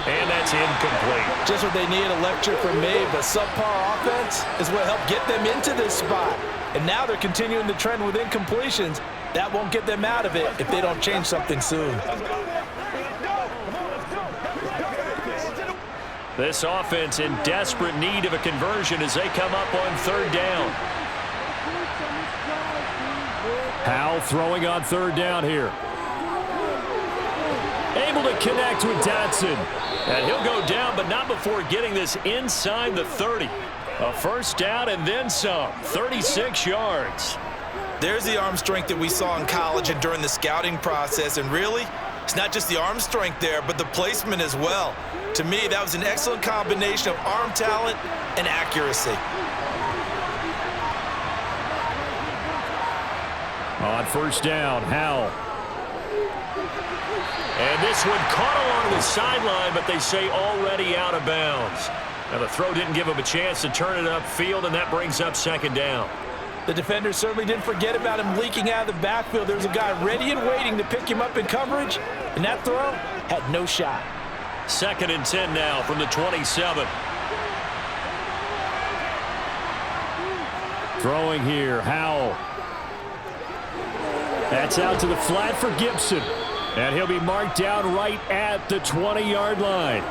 And that's incomplete. Just what they need, a lecture from me, but subpar offense is what helped get them into this spot. And now they're continuing the trend with incompletions. That won't get them out of it if they don't change something soon. This offense in desperate need of a conversion as they come up on 3rd down. Howell throwing on 3rd down here. Able to connect with Dotson. And he'll go down, but not before getting this inside the 30. A 1st down and then some. 36 yards. There's the arm strength that we saw in college and during the scouting process. And really, it's not just the arm strength there, but the placement as well. To me, that was an excellent combination of arm talent and accuracy. On 1st down, Howell. And this one caught along the sideline, but they say already out of bounds. Now the throw didn't give him a chance to turn it upfield, and that brings up 2nd down. The defender certainly didn't forget about him leaking out of the backfield. There's a guy ready and waiting to pick him up in coverage, and that throw had no shot. 2nd and 10 now from the 27. Throwing here, Howell. That's out to the flat for Gibson. And he'll be marked down right at the 20-yard line.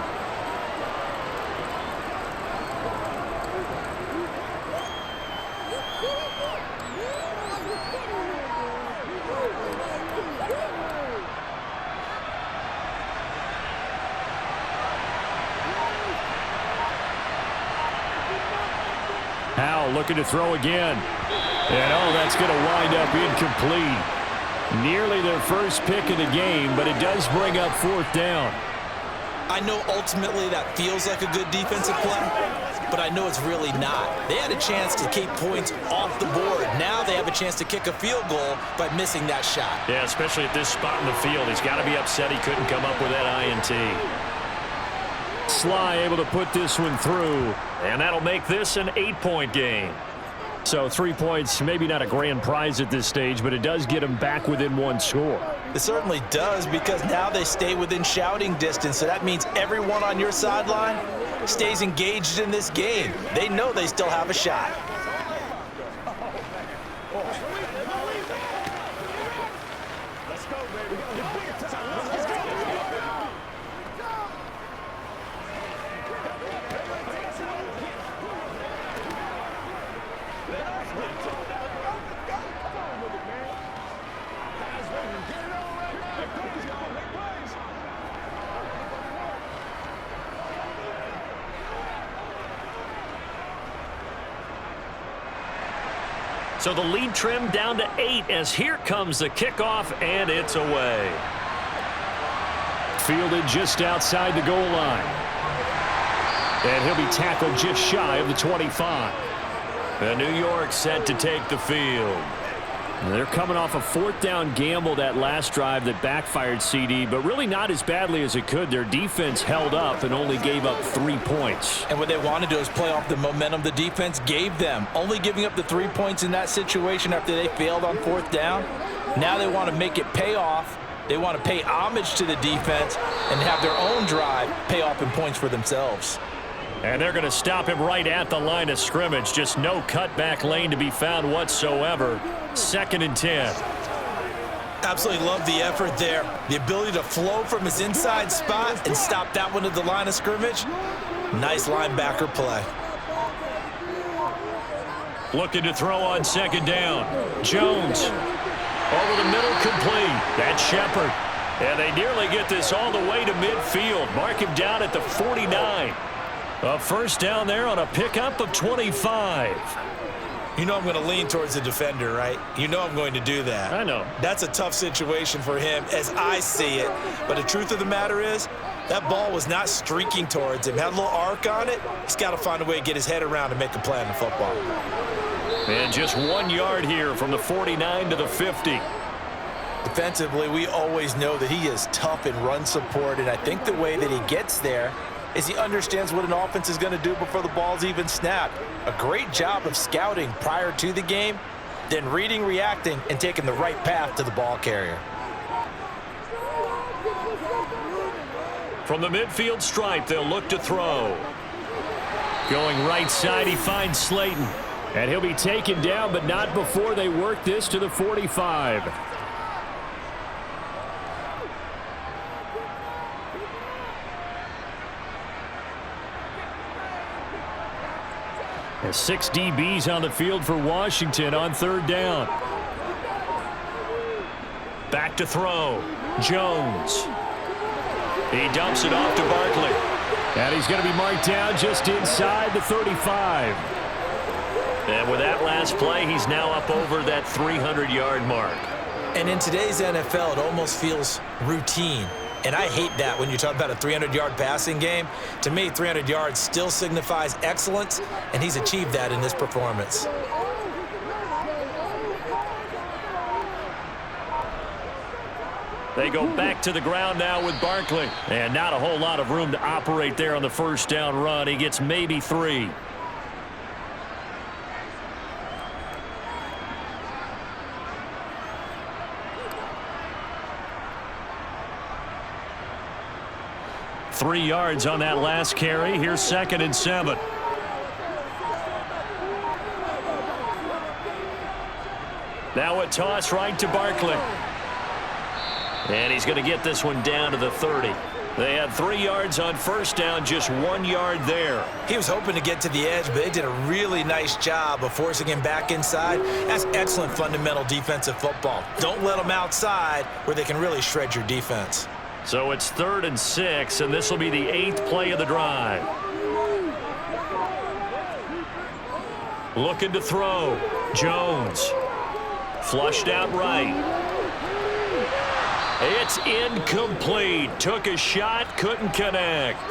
Howell looking to throw again. And, oh, that's going to wind up incomplete. Nearly their first pick of the game, but it does bring up 4th down. I know ultimately that feels like a good defensive play, but I know it's really not. They had a chance to keep points off the board. Now they have a chance to kick a field goal by missing that shot. Yeah, especially at this spot in the field. He's got to be upset he couldn't come up with that INT. Sly able to put this one through. And that'll make this an 8-point game. So 3 points, maybe not a grand prize at this stage, but it does get them back within one score. It certainly does, because now they stay within shouting distance. So that means everyone on your sideline stays engaged in this game. They know they still have a shot. Let's go, baby. So the lead trimmed down to 8 as here comes the kickoff, and it's away. Fielded just outside the goal line. And he'll be tackled just shy of the 25. And New York set to take the field. They're coming off a 4th down gamble that last drive that backfired, CD, but really not as badly as it could. Their defense held up and only gave up 3 points. And what they want to do is play off the momentum the defense gave them. Only giving up the 3 points in that situation after they failed on 4th down. Now they want to make it pay off. They want to pay homage to the defense and have their own drive pay off in points for themselves. And they're going to stop him right at the line of scrimmage. Just no cutback lane to be found whatsoever. 2nd and 10. Absolutely love the effort there. The ability to flow from his inside spot and stop that one at the line of scrimmage. Nice linebacker play. Looking to throw on 2nd down. Jones. Over the middle, complete. That's Shepard. And they nearly get this all the way to midfield. Mark him down at the 49. A 1st down there on a pickup of 25. You know I'm going to lean towards the defender, right? You know I'm going to do that. I know. That's a tough situation for him as I see it. But the truth of the matter is, that ball was not streaking towards him. Had a little arc on it. He's got to find a way to get his head around and make a play on the football. And just 1 yard here from the 49 to the 50. Defensively, we always know that he is tough in run support, and I think the way that he gets there is he understands what an offense is going to do before the ball's even snapped. A great job of scouting prior to the game, then reading, reacting, and taking the right path to the ball carrier. From the midfield stripe, they'll look to throw. Going right side, he finds Slayton. And he'll be taken down, but not before they work this to the 45. And 6 DBs on the field for Washington on 3rd down. Back to throw. Jones. He dumps it off to Barkley. And he's going to be marked down just inside the 35. And with that last play, he's now up over that 300-yard mark. And in today's NFL, it almost feels routine. And I hate that when you talk about a 300-yard passing game. To me, 300 yards still signifies excellence, and he's achieved that in this performance. They go back to the ground now with Barkley. And not a whole lot of room to operate there on the 1st down run. He gets maybe 3. Three yards on that last carry. Here's 2nd and 7. Now a toss right to Barkley. And he's going to get this one down to the 30. They had 3 yards on 1st down, just 1 yard there. He was hoping to get to the edge, but they did a really nice job of forcing him back inside. That's excellent fundamental defensive football. Don't let them outside where they can really shred your defense. So it's 3rd and 6, and this will be the 8th play of the drive. Looking to throw. Jones. Flushed out right. It's incomplete. Took a shot, couldn't connect.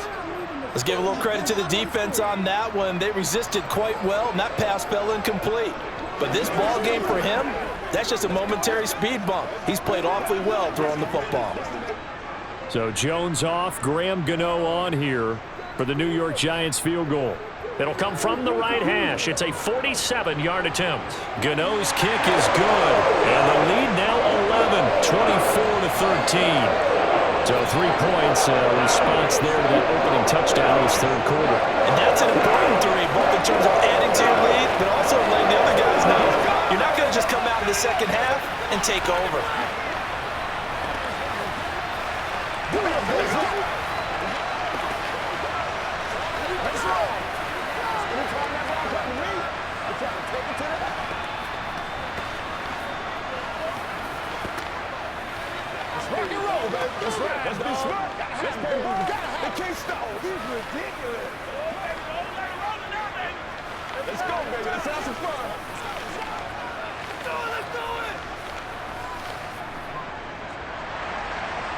Let's give a little credit to the defense on that one. They resisted quite well, and that pass fell incomplete. But this ball game for him, that's just a momentary speed bump. He's played awfully well throwing the football. So Jones off, Graham Gano on here. for the New York Giants field goal. It'll come from the right hash. It's a 47-yard attempt. Gano's kick is good. And the lead now 11, 24-13. So 3 points, response there to that opening touchdown in this third quarter. And that's an important 3, both in terms of adding to your lead, but also letting the other guys know you're not going to just come out of the second half and take over.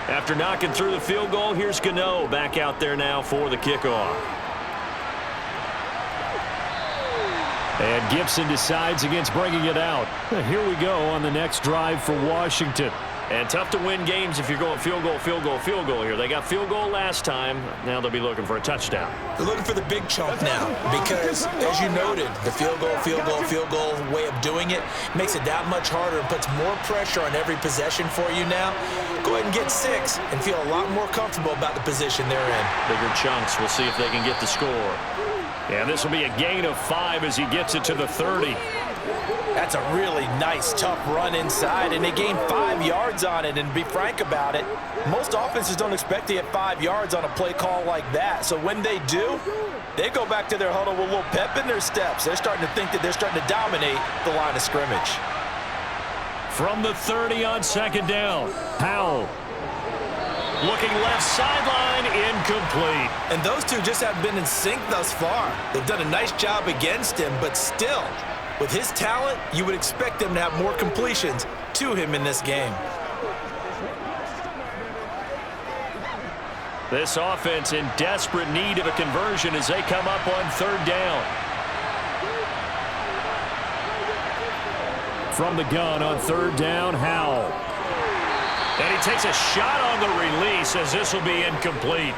After knocking through the field goal, here's Gano back out there now for the kickoff. And Gibson decides against bringing it out. Here we go on the next drive for Washington. And tough to win games if you're going field goal, field goal, field goal here. They got field goal last time. Now they'll be looking for a touchdown. They're looking for the big chunk now because, as you noted, the field goal way of doing it makes it that much harder and puts more pressure on every possession for you now. Go ahead and get 6 and feel a lot more comfortable about the position they're in. Bigger chunks. We'll see if they can get the score. And this will be a gain of 5 as he gets it to the 30. That's a really nice, tough run inside, and they gained 5 yards on it. And to be frank about it, most offenses don't expect to get 5 yards on a play call like that. So when they do, they go back to their huddle with a little pep in their steps. They're starting to think that they're starting to dominate the line of scrimmage. From the 30 on second down, Howell. Looking left sideline, incomplete. And those two just haven't been in sync thus far. They've done a nice job against him, but still, with his talent, you would expect them to have more completions to him in this game. This offense in desperate need of a conversion as they come up on third down. From the gun on third down, Howell. And he takes a shot on the release as this will be incomplete.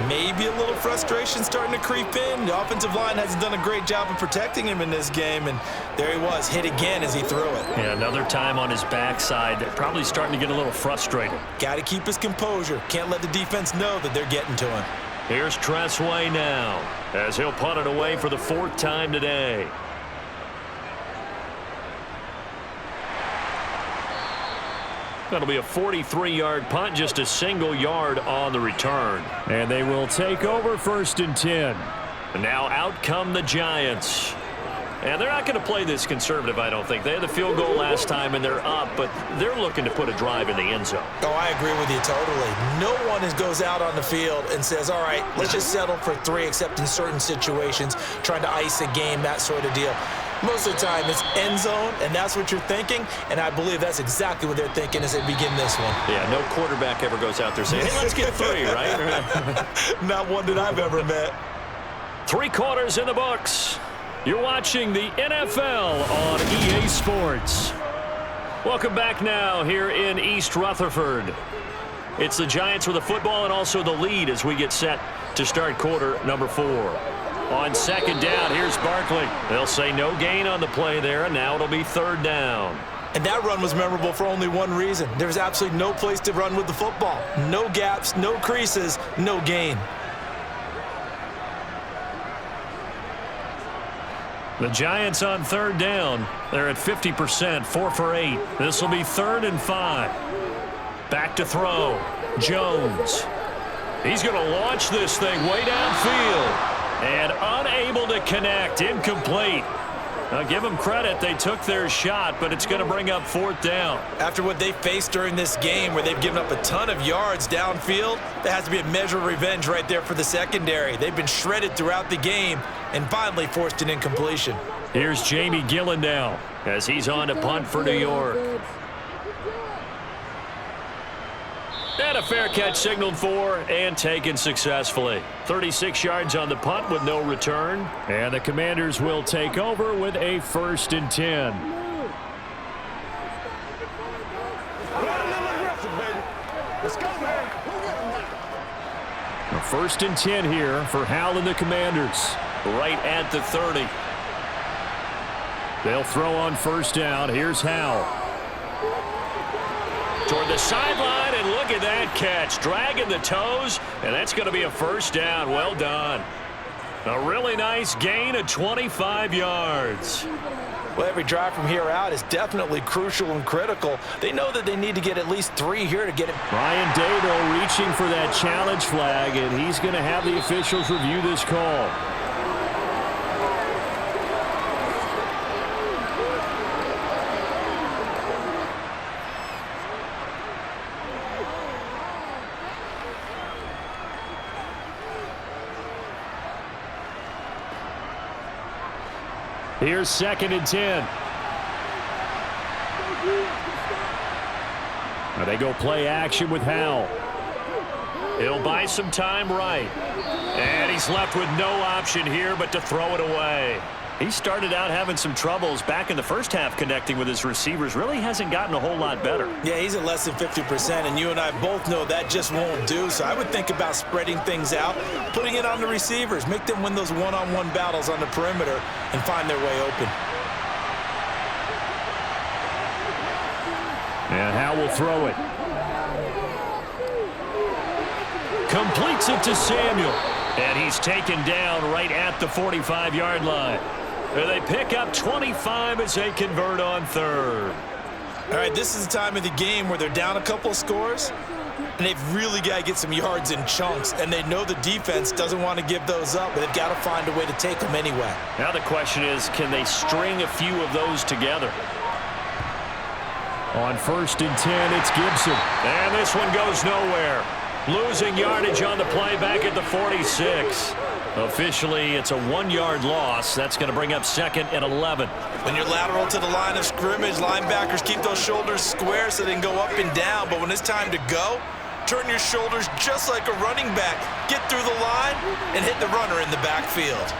Maybe a little frustration starting to creep in. The offensive line hasn't done a great job of protecting him in this game, and there he was, hit again as he threw it. Yeah, another time on his backside, probably starting to get a little frustrated. Got to keep his composure. Can't let the defense know that they're getting to him. Here's Tressway now as he'll punt it away for the 4th time today. That'll be a 43-yard punt, just a single yard on the return. And they will take over 1st and 10. And now out come the Giants. And they're not going to play this conservative, I don't think. They had the field goal last time, and they're up, but they're looking to put a drive in the end zone. Oh, I agree with you totally. No one goes out on the field and says, all right, let's just settle for 3, except in certain situations, trying to ice a game, that sort of deal. Most of the time, it's end zone, and that's what you're thinking, and I believe that's exactly what they're thinking as they begin this one. Yeah, no quarterback ever goes out there saying, hey, let's get 3, right? Not one that I've ever met. 3 quarters in the books. You're watching the NFL on EA Sports. Welcome back now here in East Rutherford. It's the Giants with the football and also the lead as we get set to start quarter number 4. On second down, here's Barkley. They'll say no gain on the play there, and now it'll be 3rd down. And that run was memorable for only one reason. There was absolutely no place to run with the football. No gaps, no creases, no gain. The Giants on 3rd down. They're at 50%, 4 for 8. This will be 3rd and 5. Back to throw. Jones. He's going to launch this thing way downfield. And unable to connect. Incomplete. Now, give them credit. They took their shot, but it's going to bring up 4th down. After what they faced during this game where they've given up a ton of yards downfield, there has to be a measure of revenge right there for the secondary. They've been shredded throughout the game and finally forced an incompletion. Here's Jamie Gillen now as he's on to punt for New York. And a fair catch signaled for and taken successfully. 36 yards on the punt with no return. And the Commanders will take over with a 1st and 10. 1st and 10 here for Howell and the Commanders. Right at the 30. They'll throw on 1st down. Here's Howell. Toward the sideline, and look at that catch. Dragging the toes, and that's going to be a 1st down. Well done. A really nice gain of 25 yards. Well, every drive from here out is definitely crucial and critical. They know that they need to get at least 3 here to get it. Ryan Dado reaching for that challenge flag, and he's going to have the officials review this call. Here's 2nd and 10. Now they go play action with Howell. He'll buy some time right. And he's left with no option here but to throw it away. He started out having some troubles back in the first half connecting with his receivers. Really hasn't gotten a whole lot better. Yeah, he's at less than 50%, and you and I both know that just won't do. So I would think about spreading things out, putting it on the receivers, make them win those one-on-one battles on the perimeter and find their way open. And Howell will throw it. Completes it to Samuel. And he's taken down right at the 45-yard line. They pick up 25 as they convert on 3rd. All right, this is the time of the game where they're down a couple of scores, and they've really got to get some yards in chunks, and they know the defense doesn't want to give those up, but they've got to find a way to take them anyway. Now the question is, can they string a few of those together? On 1st and 10, it's Gibson. And this one goes nowhere. Losing yardage on the play back at the 46. Officially, it's a 1-yard loss. That's going to bring up 2nd and 11. When you're lateral to the line of scrimmage, linebackers keep those shoulders square so they can go up and down. But when it's time to go, turn your shoulders just like a running back. Get through the line and hit the runner in the backfield.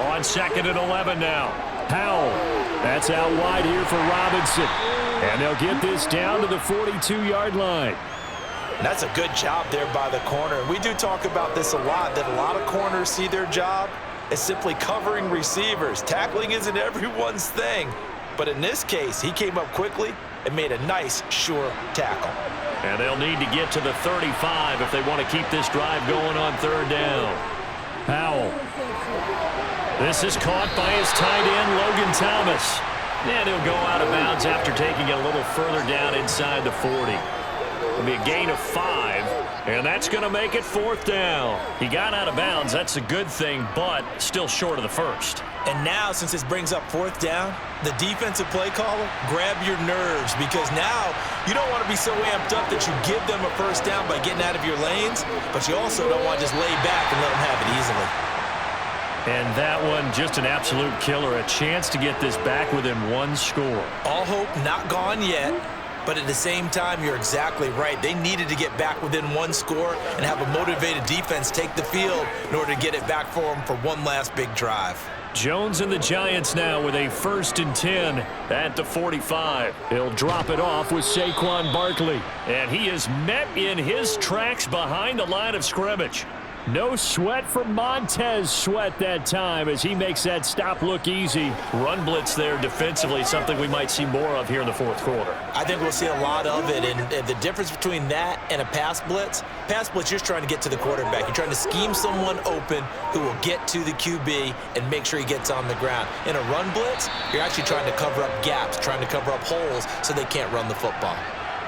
On 2nd and 11 now. Howell. That's out wide here for Robinson. And they'll get this down to the 42-yard line. That's a good job there by the corner. We do talk about this a lot, that a lot of corners see their job as simply covering receivers. Tackling isn't everyone's thing. But in this case, he came up quickly and made a nice, sure tackle. And they'll need to get to the 35 if they want to keep this drive going on 3rd down. Howell. This is caught by his tight end, Logan Thomas. And he'll go out of bounds after taking it a little further down inside the 40. It'll be a gain of 5, and that's going to make it 4th down. He got out of bounds. That's a good thing, but still short of the 1st. And now, since this brings up 4th down, the defensive play caller, grab your nerves, because now you don't want to be so amped up that you give them a 1st down by getting out of your lanes, but you also don't want to just lay back and let them have it easily. And that one, just an absolute killer. A chance to get this back within 1 score. All hope not gone yet. But at the same time, you're exactly right. They needed to get back within 1 score and have a motivated defense take the field in order to get it back for them for one last big drive. Jones and the Giants now with a 1st and 10 at the 45. He'll drop it off with Saquon Barkley. And he is met in his tracks behind the line of scrimmage. No sweat for Montez Sweat that time as he makes that stop look easy. Run blitz there defensively, something we might see more of here in the 4th quarter. I think we'll see a lot of it, and the difference between that and a pass blitz, you're just trying to get to the quarterback. You're trying to scheme someone open who will get to the QB and make sure he gets on the ground. In a run blitz, you're actually trying to cover up gaps, trying to cover up holes so they can't run the football.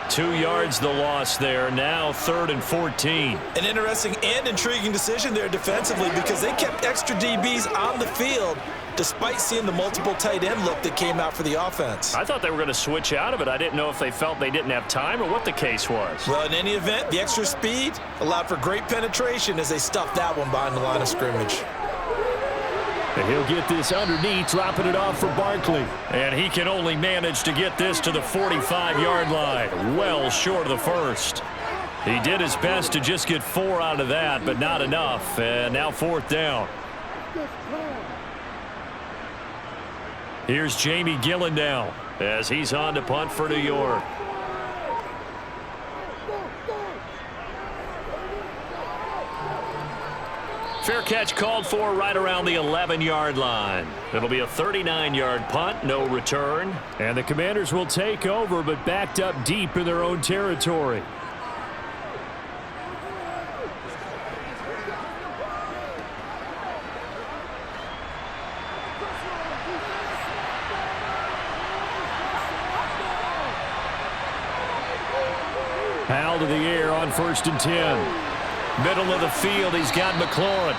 2 yards the loss there. Now 3rd and 14. An interesting and intriguing decision there defensively because they kept extra DBs on the field despite seeing the multiple tight end look that came out for the offense. I thought they were going to switch out of it. I didn't know if they felt they didn't have time or what the case was. Well, in any event, the extra speed allowed for great penetration as they stuffed that one behind the line of scrimmage. And he'll get this underneath, dropping it off for Barkley. And he can only manage to get this to the 45-yard line, well short of the 1st. He did his best to just get 4 out of that, but not enough. And now 4th down. Here's Jamie Gillen now as he's on to punt for New York. Fair catch called for right around the 11-yard line. It'll be a 39-yard punt, no return. And the Commanders will take over, but backed up deep in their own territory. Powell to the air on 1st and 10. Middle of the field, he's got McLaurin.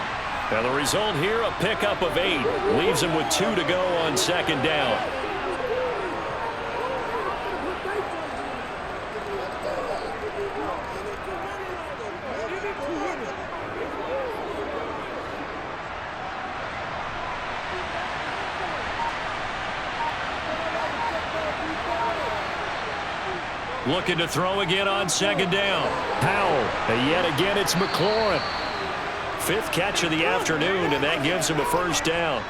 Now the result here, a pickup of 8. Leaves him with 2 to go on 2nd down. Looking to throw again on 2nd down. Powell, and yet again it's McLaurin. 5th catch of the afternoon, and that gives him a 1st down.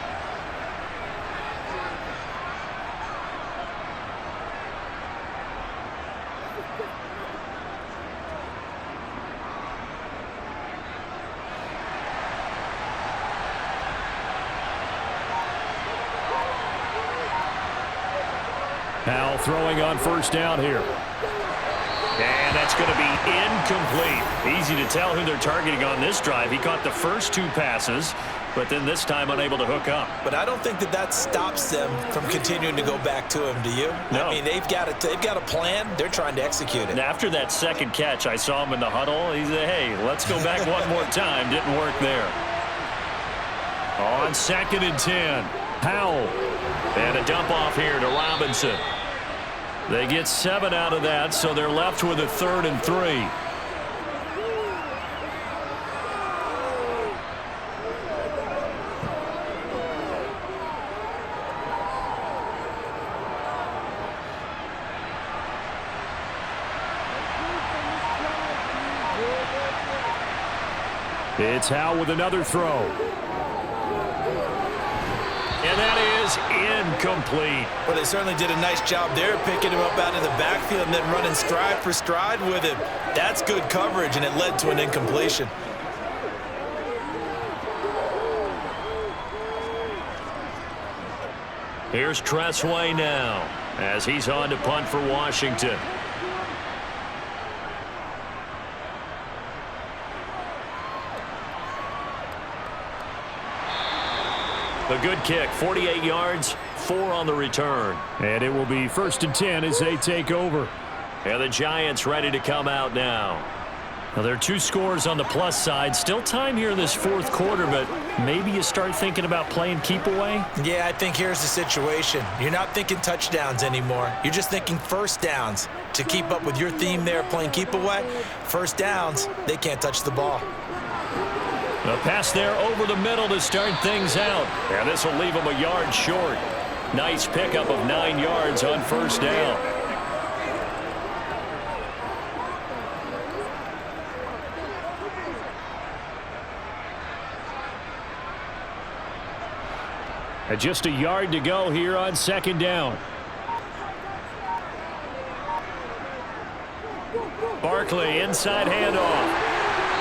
Powell throwing on 1st down here. And that's going to be incomplete. Easy to tell who they're targeting on this drive. He caught the first 2 passes, but then this time unable to hook up. But I don't think that stops them from continuing to go back to him, do you? No. I mean, they've got a plan. They're trying to execute it. And after that 2nd catch, I saw him in the huddle. He said, hey, let's go back one more time. Didn't work there. On 2nd and 10, Powell. And a dump off here to Robinson. They get 7 out of that, so they're left with a 3rd and 3. It's Howell with another throw. And that is incomplete. Well, they certainly did a nice job there, picking him up out of the backfield and then running stride for stride with him. That's good coverage, and it led to an incompletion. Here's Tressway now as he's on to punt for Washington. A good kick, 48 yards, 4 on the return. And it will be 1st and 10 as they take over. And the Giants ready to come out now. Now, there are 2 scores on the plus side. Still time here in this 4th quarter, but maybe you start thinking about playing keep away? Yeah, I think here's the situation. You're not thinking touchdowns anymore. You're just thinking 1st downs. To keep up with your theme there, playing keep away, 1st downs, they can't touch the ball. A pass there over the middle to start things out. And this will leave him a yard short. Nice pickup of 9 yards on 1st down. And just a yard to go here on 2nd down. Barkley, inside handoff.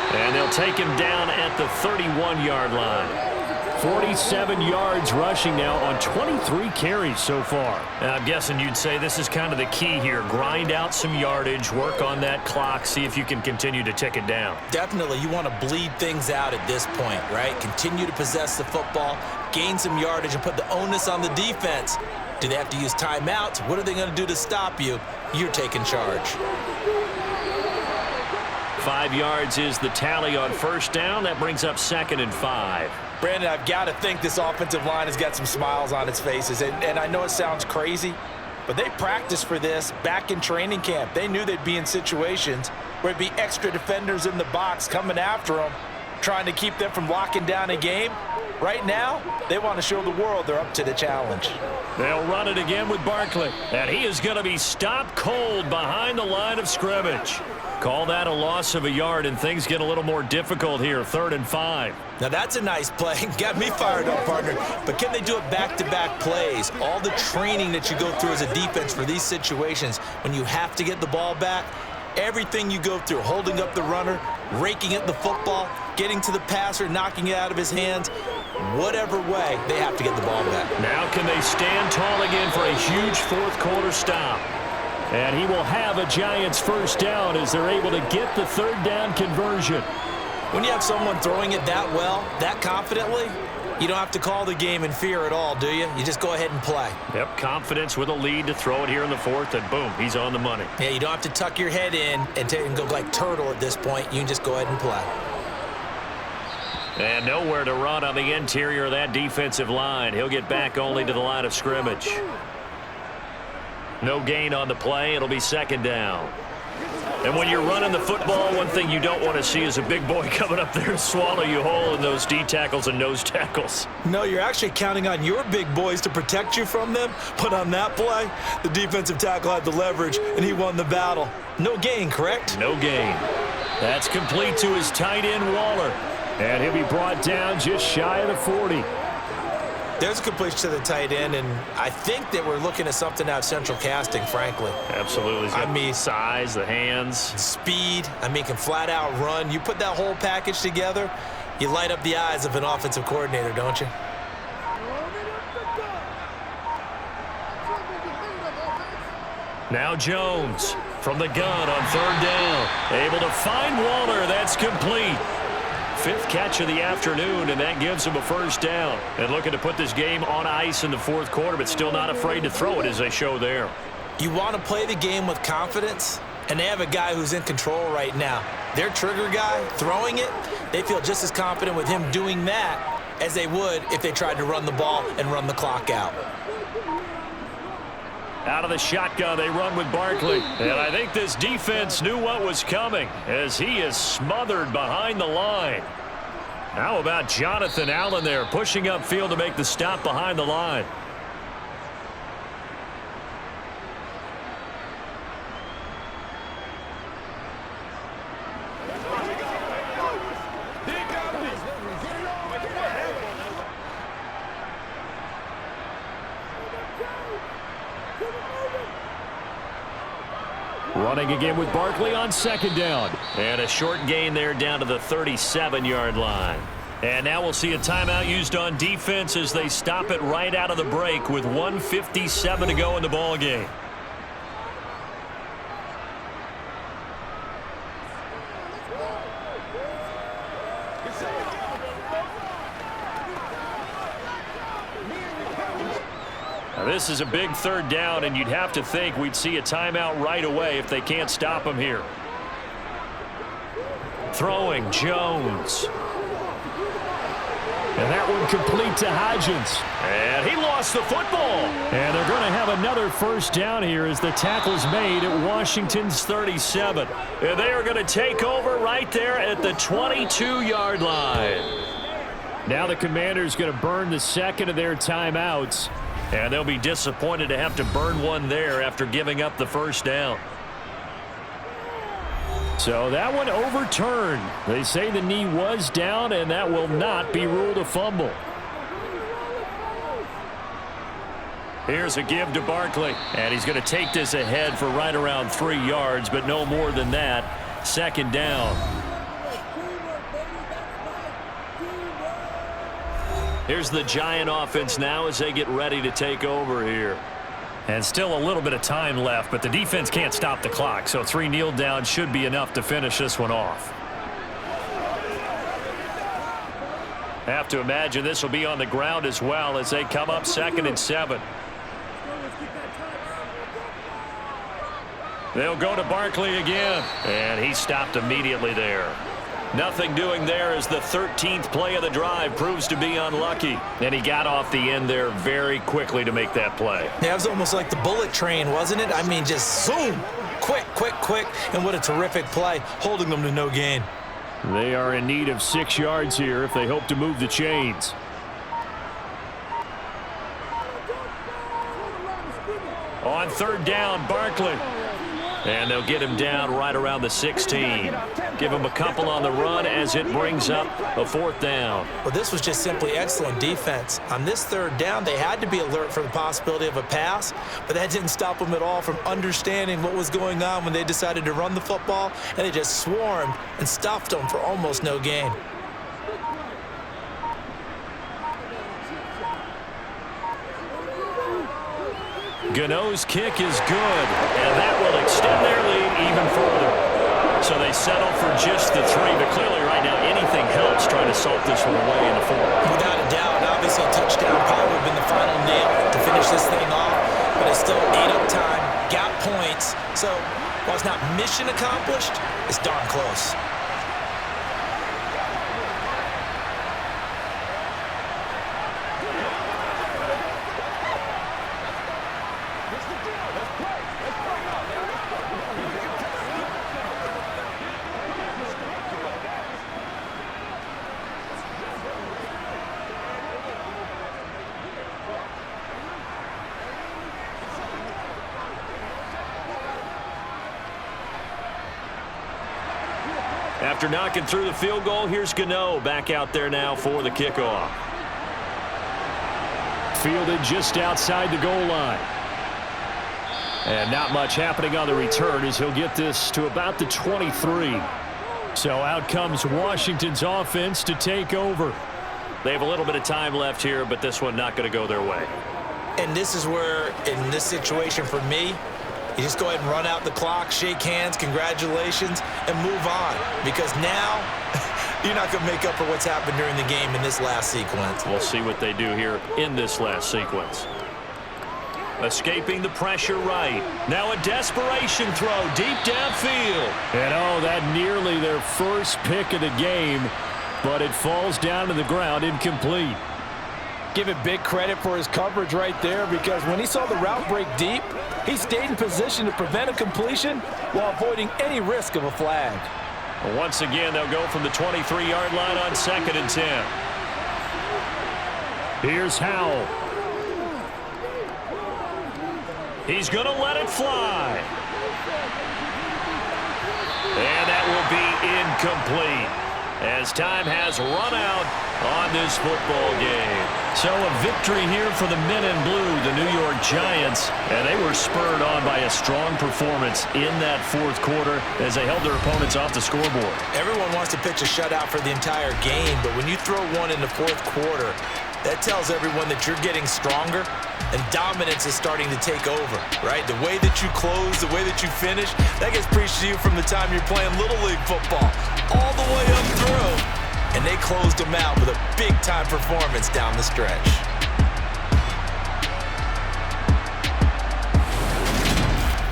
And they'll take him down at the 31-yard line. 47 yards rushing now on 23 carries so far. And I'm guessing you'd say this is kind of the key here. Grind out some yardage, work on that clock, see if you can continue to tick it down. Definitely, you want to bleed things out at this point, right? Continue to possess the football, gain some yardage, and put the onus on the defense. Do they have to use timeouts? What are they going to do to stop you? You're taking charge. 5 yards is the tally on 1st down. That brings up 2nd and 5. Brandon, I've got to think this offensive line has got some smiles on its faces. And I know it sounds crazy, but they practiced for this back in training camp. They knew they'd be in situations where it'd be extra defenders in the box coming after them, trying to keep them from locking down a game. Right now, they want to show the world they're up to the challenge. They'll run it again with Barkley. And he is going to be stopped cold behind the line of scrimmage. Call that a loss of a yard, and things get a little more difficult here. 3rd and 5. Now, that's a nice play. Got me fired up, partner. But can they do it back-to-back plays? All the training that you go through as a defense for these situations, when you have to get the ball back, everything you go through, holding up the runner, raking at the football, getting to the passer, knocking it out of his hands. Whatever way, they have to get the ball back. Now can they stand tall again for a huge fourth quarter stop? And he will have a Giants first down as they're able to get the third down conversion. When you have someone throwing it that well, that confidently, you don't have to call the game in fear at all, do you? You just go ahead and play. Yep, confidence with a lead to throw it here in the fourth, and boom, he's on the money. Yeah, you don't have to tuck your head in and go like turtle at this point. You can just go ahead and play. And nowhere to run on the interior of that defensive line. He'll get back only to the line of scrimmage. No gain on the play. It'll be second down. And when you're running the football, one thing you don't want to see is a big boy coming up there to swallow you whole in those D tackles and nose tackles. No, you're actually counting on your big boys to protect you from them. But on that play, the defensive tackle had the leverage, and he won the battle. No gain, correct? No gain. That's complete to his tight end, Waller. And he'll be brought down just shy of the 40. There's a completion to the tight end, and I think that we're looking at something out of central casting, frankly. Absolutely. I mean, size, the hands. Speed. I mean, can flat out run. You put that whole package together, you light up the eyes of an offensive coordinator, don't you? Now Jones from the gun on third down. Able to find Waller. That's complete. Fifth catch of the afternoon, and that gives him a first down. And looking to put this game on ice in the fourth quarter, but still not afraid to throw it as they show there. You want to play the game with confidence, and they have a guy who's in control right now. Their trigger guy throwing it, they feel just as confident with him doing that as they would if they tried to run the ball and run the clock out. Out of the shotgun, they run with Barkley. And I think this defense knew what was coming as he is smothered behind the line. How about Jonathan Allen there pushing upfield to make the stop behind the line? Running again with Barkley on second down. And a short gain there down to the 37-yard line. And now we'll see a timeout used on defense as they stop it right out of the break with 1:57 to go in the ball game. This is a big third down, and you'd have to think we'd see a timeout right away if they can't stop him here. Throwing, Jones. And that one complete to Hodgins. And he lost the football. And they're going to have another first down here as the tackle's made at Washington's 37. And they are going to take over right there at the 22-yard line. Now the Commanders going to burn the second of their timeouts. And they'll be disappointed to have to burn one there after giving up the first down. So that one overturned. They say the knee was down, and that will not be ruled a fumble. Here's a give to Barkley. And he's going to take this ahead for right around 3 yards, but no more than that. Second down. Here's the Giant offense now as they get ready to take over here. And still a little bit of time left, but the defense can't stop the clock, so 3 kneel downs should be enough to finish this one off. Have to imagine this will be on the ground as well as they come up 2nd and 7. They'll go to Barkley again, and he stopped immediately there. Nothing doing there as the 13th play of the drive proves to be unlucky. And he got off the end there very quickly to make that play. Yeah, it was almost like the bullet train, wasn't it? I mean, just zoom, quick, quick, quick, and what a terrific play, holding them to no gain. They are in need of 6 yards here if they hope to move the chains. On third down, Barkley. And they'll get him down right around the 16. Give him a couple on the run as it brings up a 4th down. Well, this was just simply excellent defense. On this 3rd down, they had to be alert for the possibility of a pass, but that didn't stop them at all from understanding what was going on when they decided to run the football, and they just swarmed and stuffed them for almost no gain. Gano's kick is good, and that will extend their lead even further. So they settle for just the 3, but clearly right now anything helps trying to salt this one away in the 4th. Without a doubt, obviously a touchdown probably would have been the final nail to finish this thing off, but it's still ate up time, got points. So while it's not mission accomplished, it's darn close. After knocking through the field goal, here's Gano back out there now for the kickoff. Fielded just outside the goal line. And not much happening on the return as he'll get this to about the 23. So out comes Washington's offense to take over. They have a little bit of time left here, but this one not going to go their way. And this is where, in this situation for me, you just go ahead and run out the clock, shake hands, congratulations, and move on. Because now, you're not going to make up for what's happened during the game in this last sequence. We'll see what they do here in this last sequence. Escaping the pressure right. Now a desperation throw deep downfield. And oh, that nearly their first pick of the game, but it falls down to the ground incomplete. Give it big credit for his coverage right there, because when he saw the route break deep, he stayed in position to prevent a completion while avoiding any risk of a flag. Once again, they'll go from the 23-yard line on 2nd and 10. Here's Howell. He's going to let it fly. And that will be incomplete as time has run out on this football game. So a victory here for the men in blue, the New York Giants, and they were spurred on by a strong performance in that 4th quarter as they held their opponents off the scoreboard. Everyone wants to pitch a shutout for the entire game, but when you throw one in the 4th quarter, that tells everyone that you're getting stronger and dominance is starting to take over, right? The way that you close, the way that you finish, that gets preached to you from the time you're playing Little League football all the way up through. And they closed them out with a big-time performance down the stretch.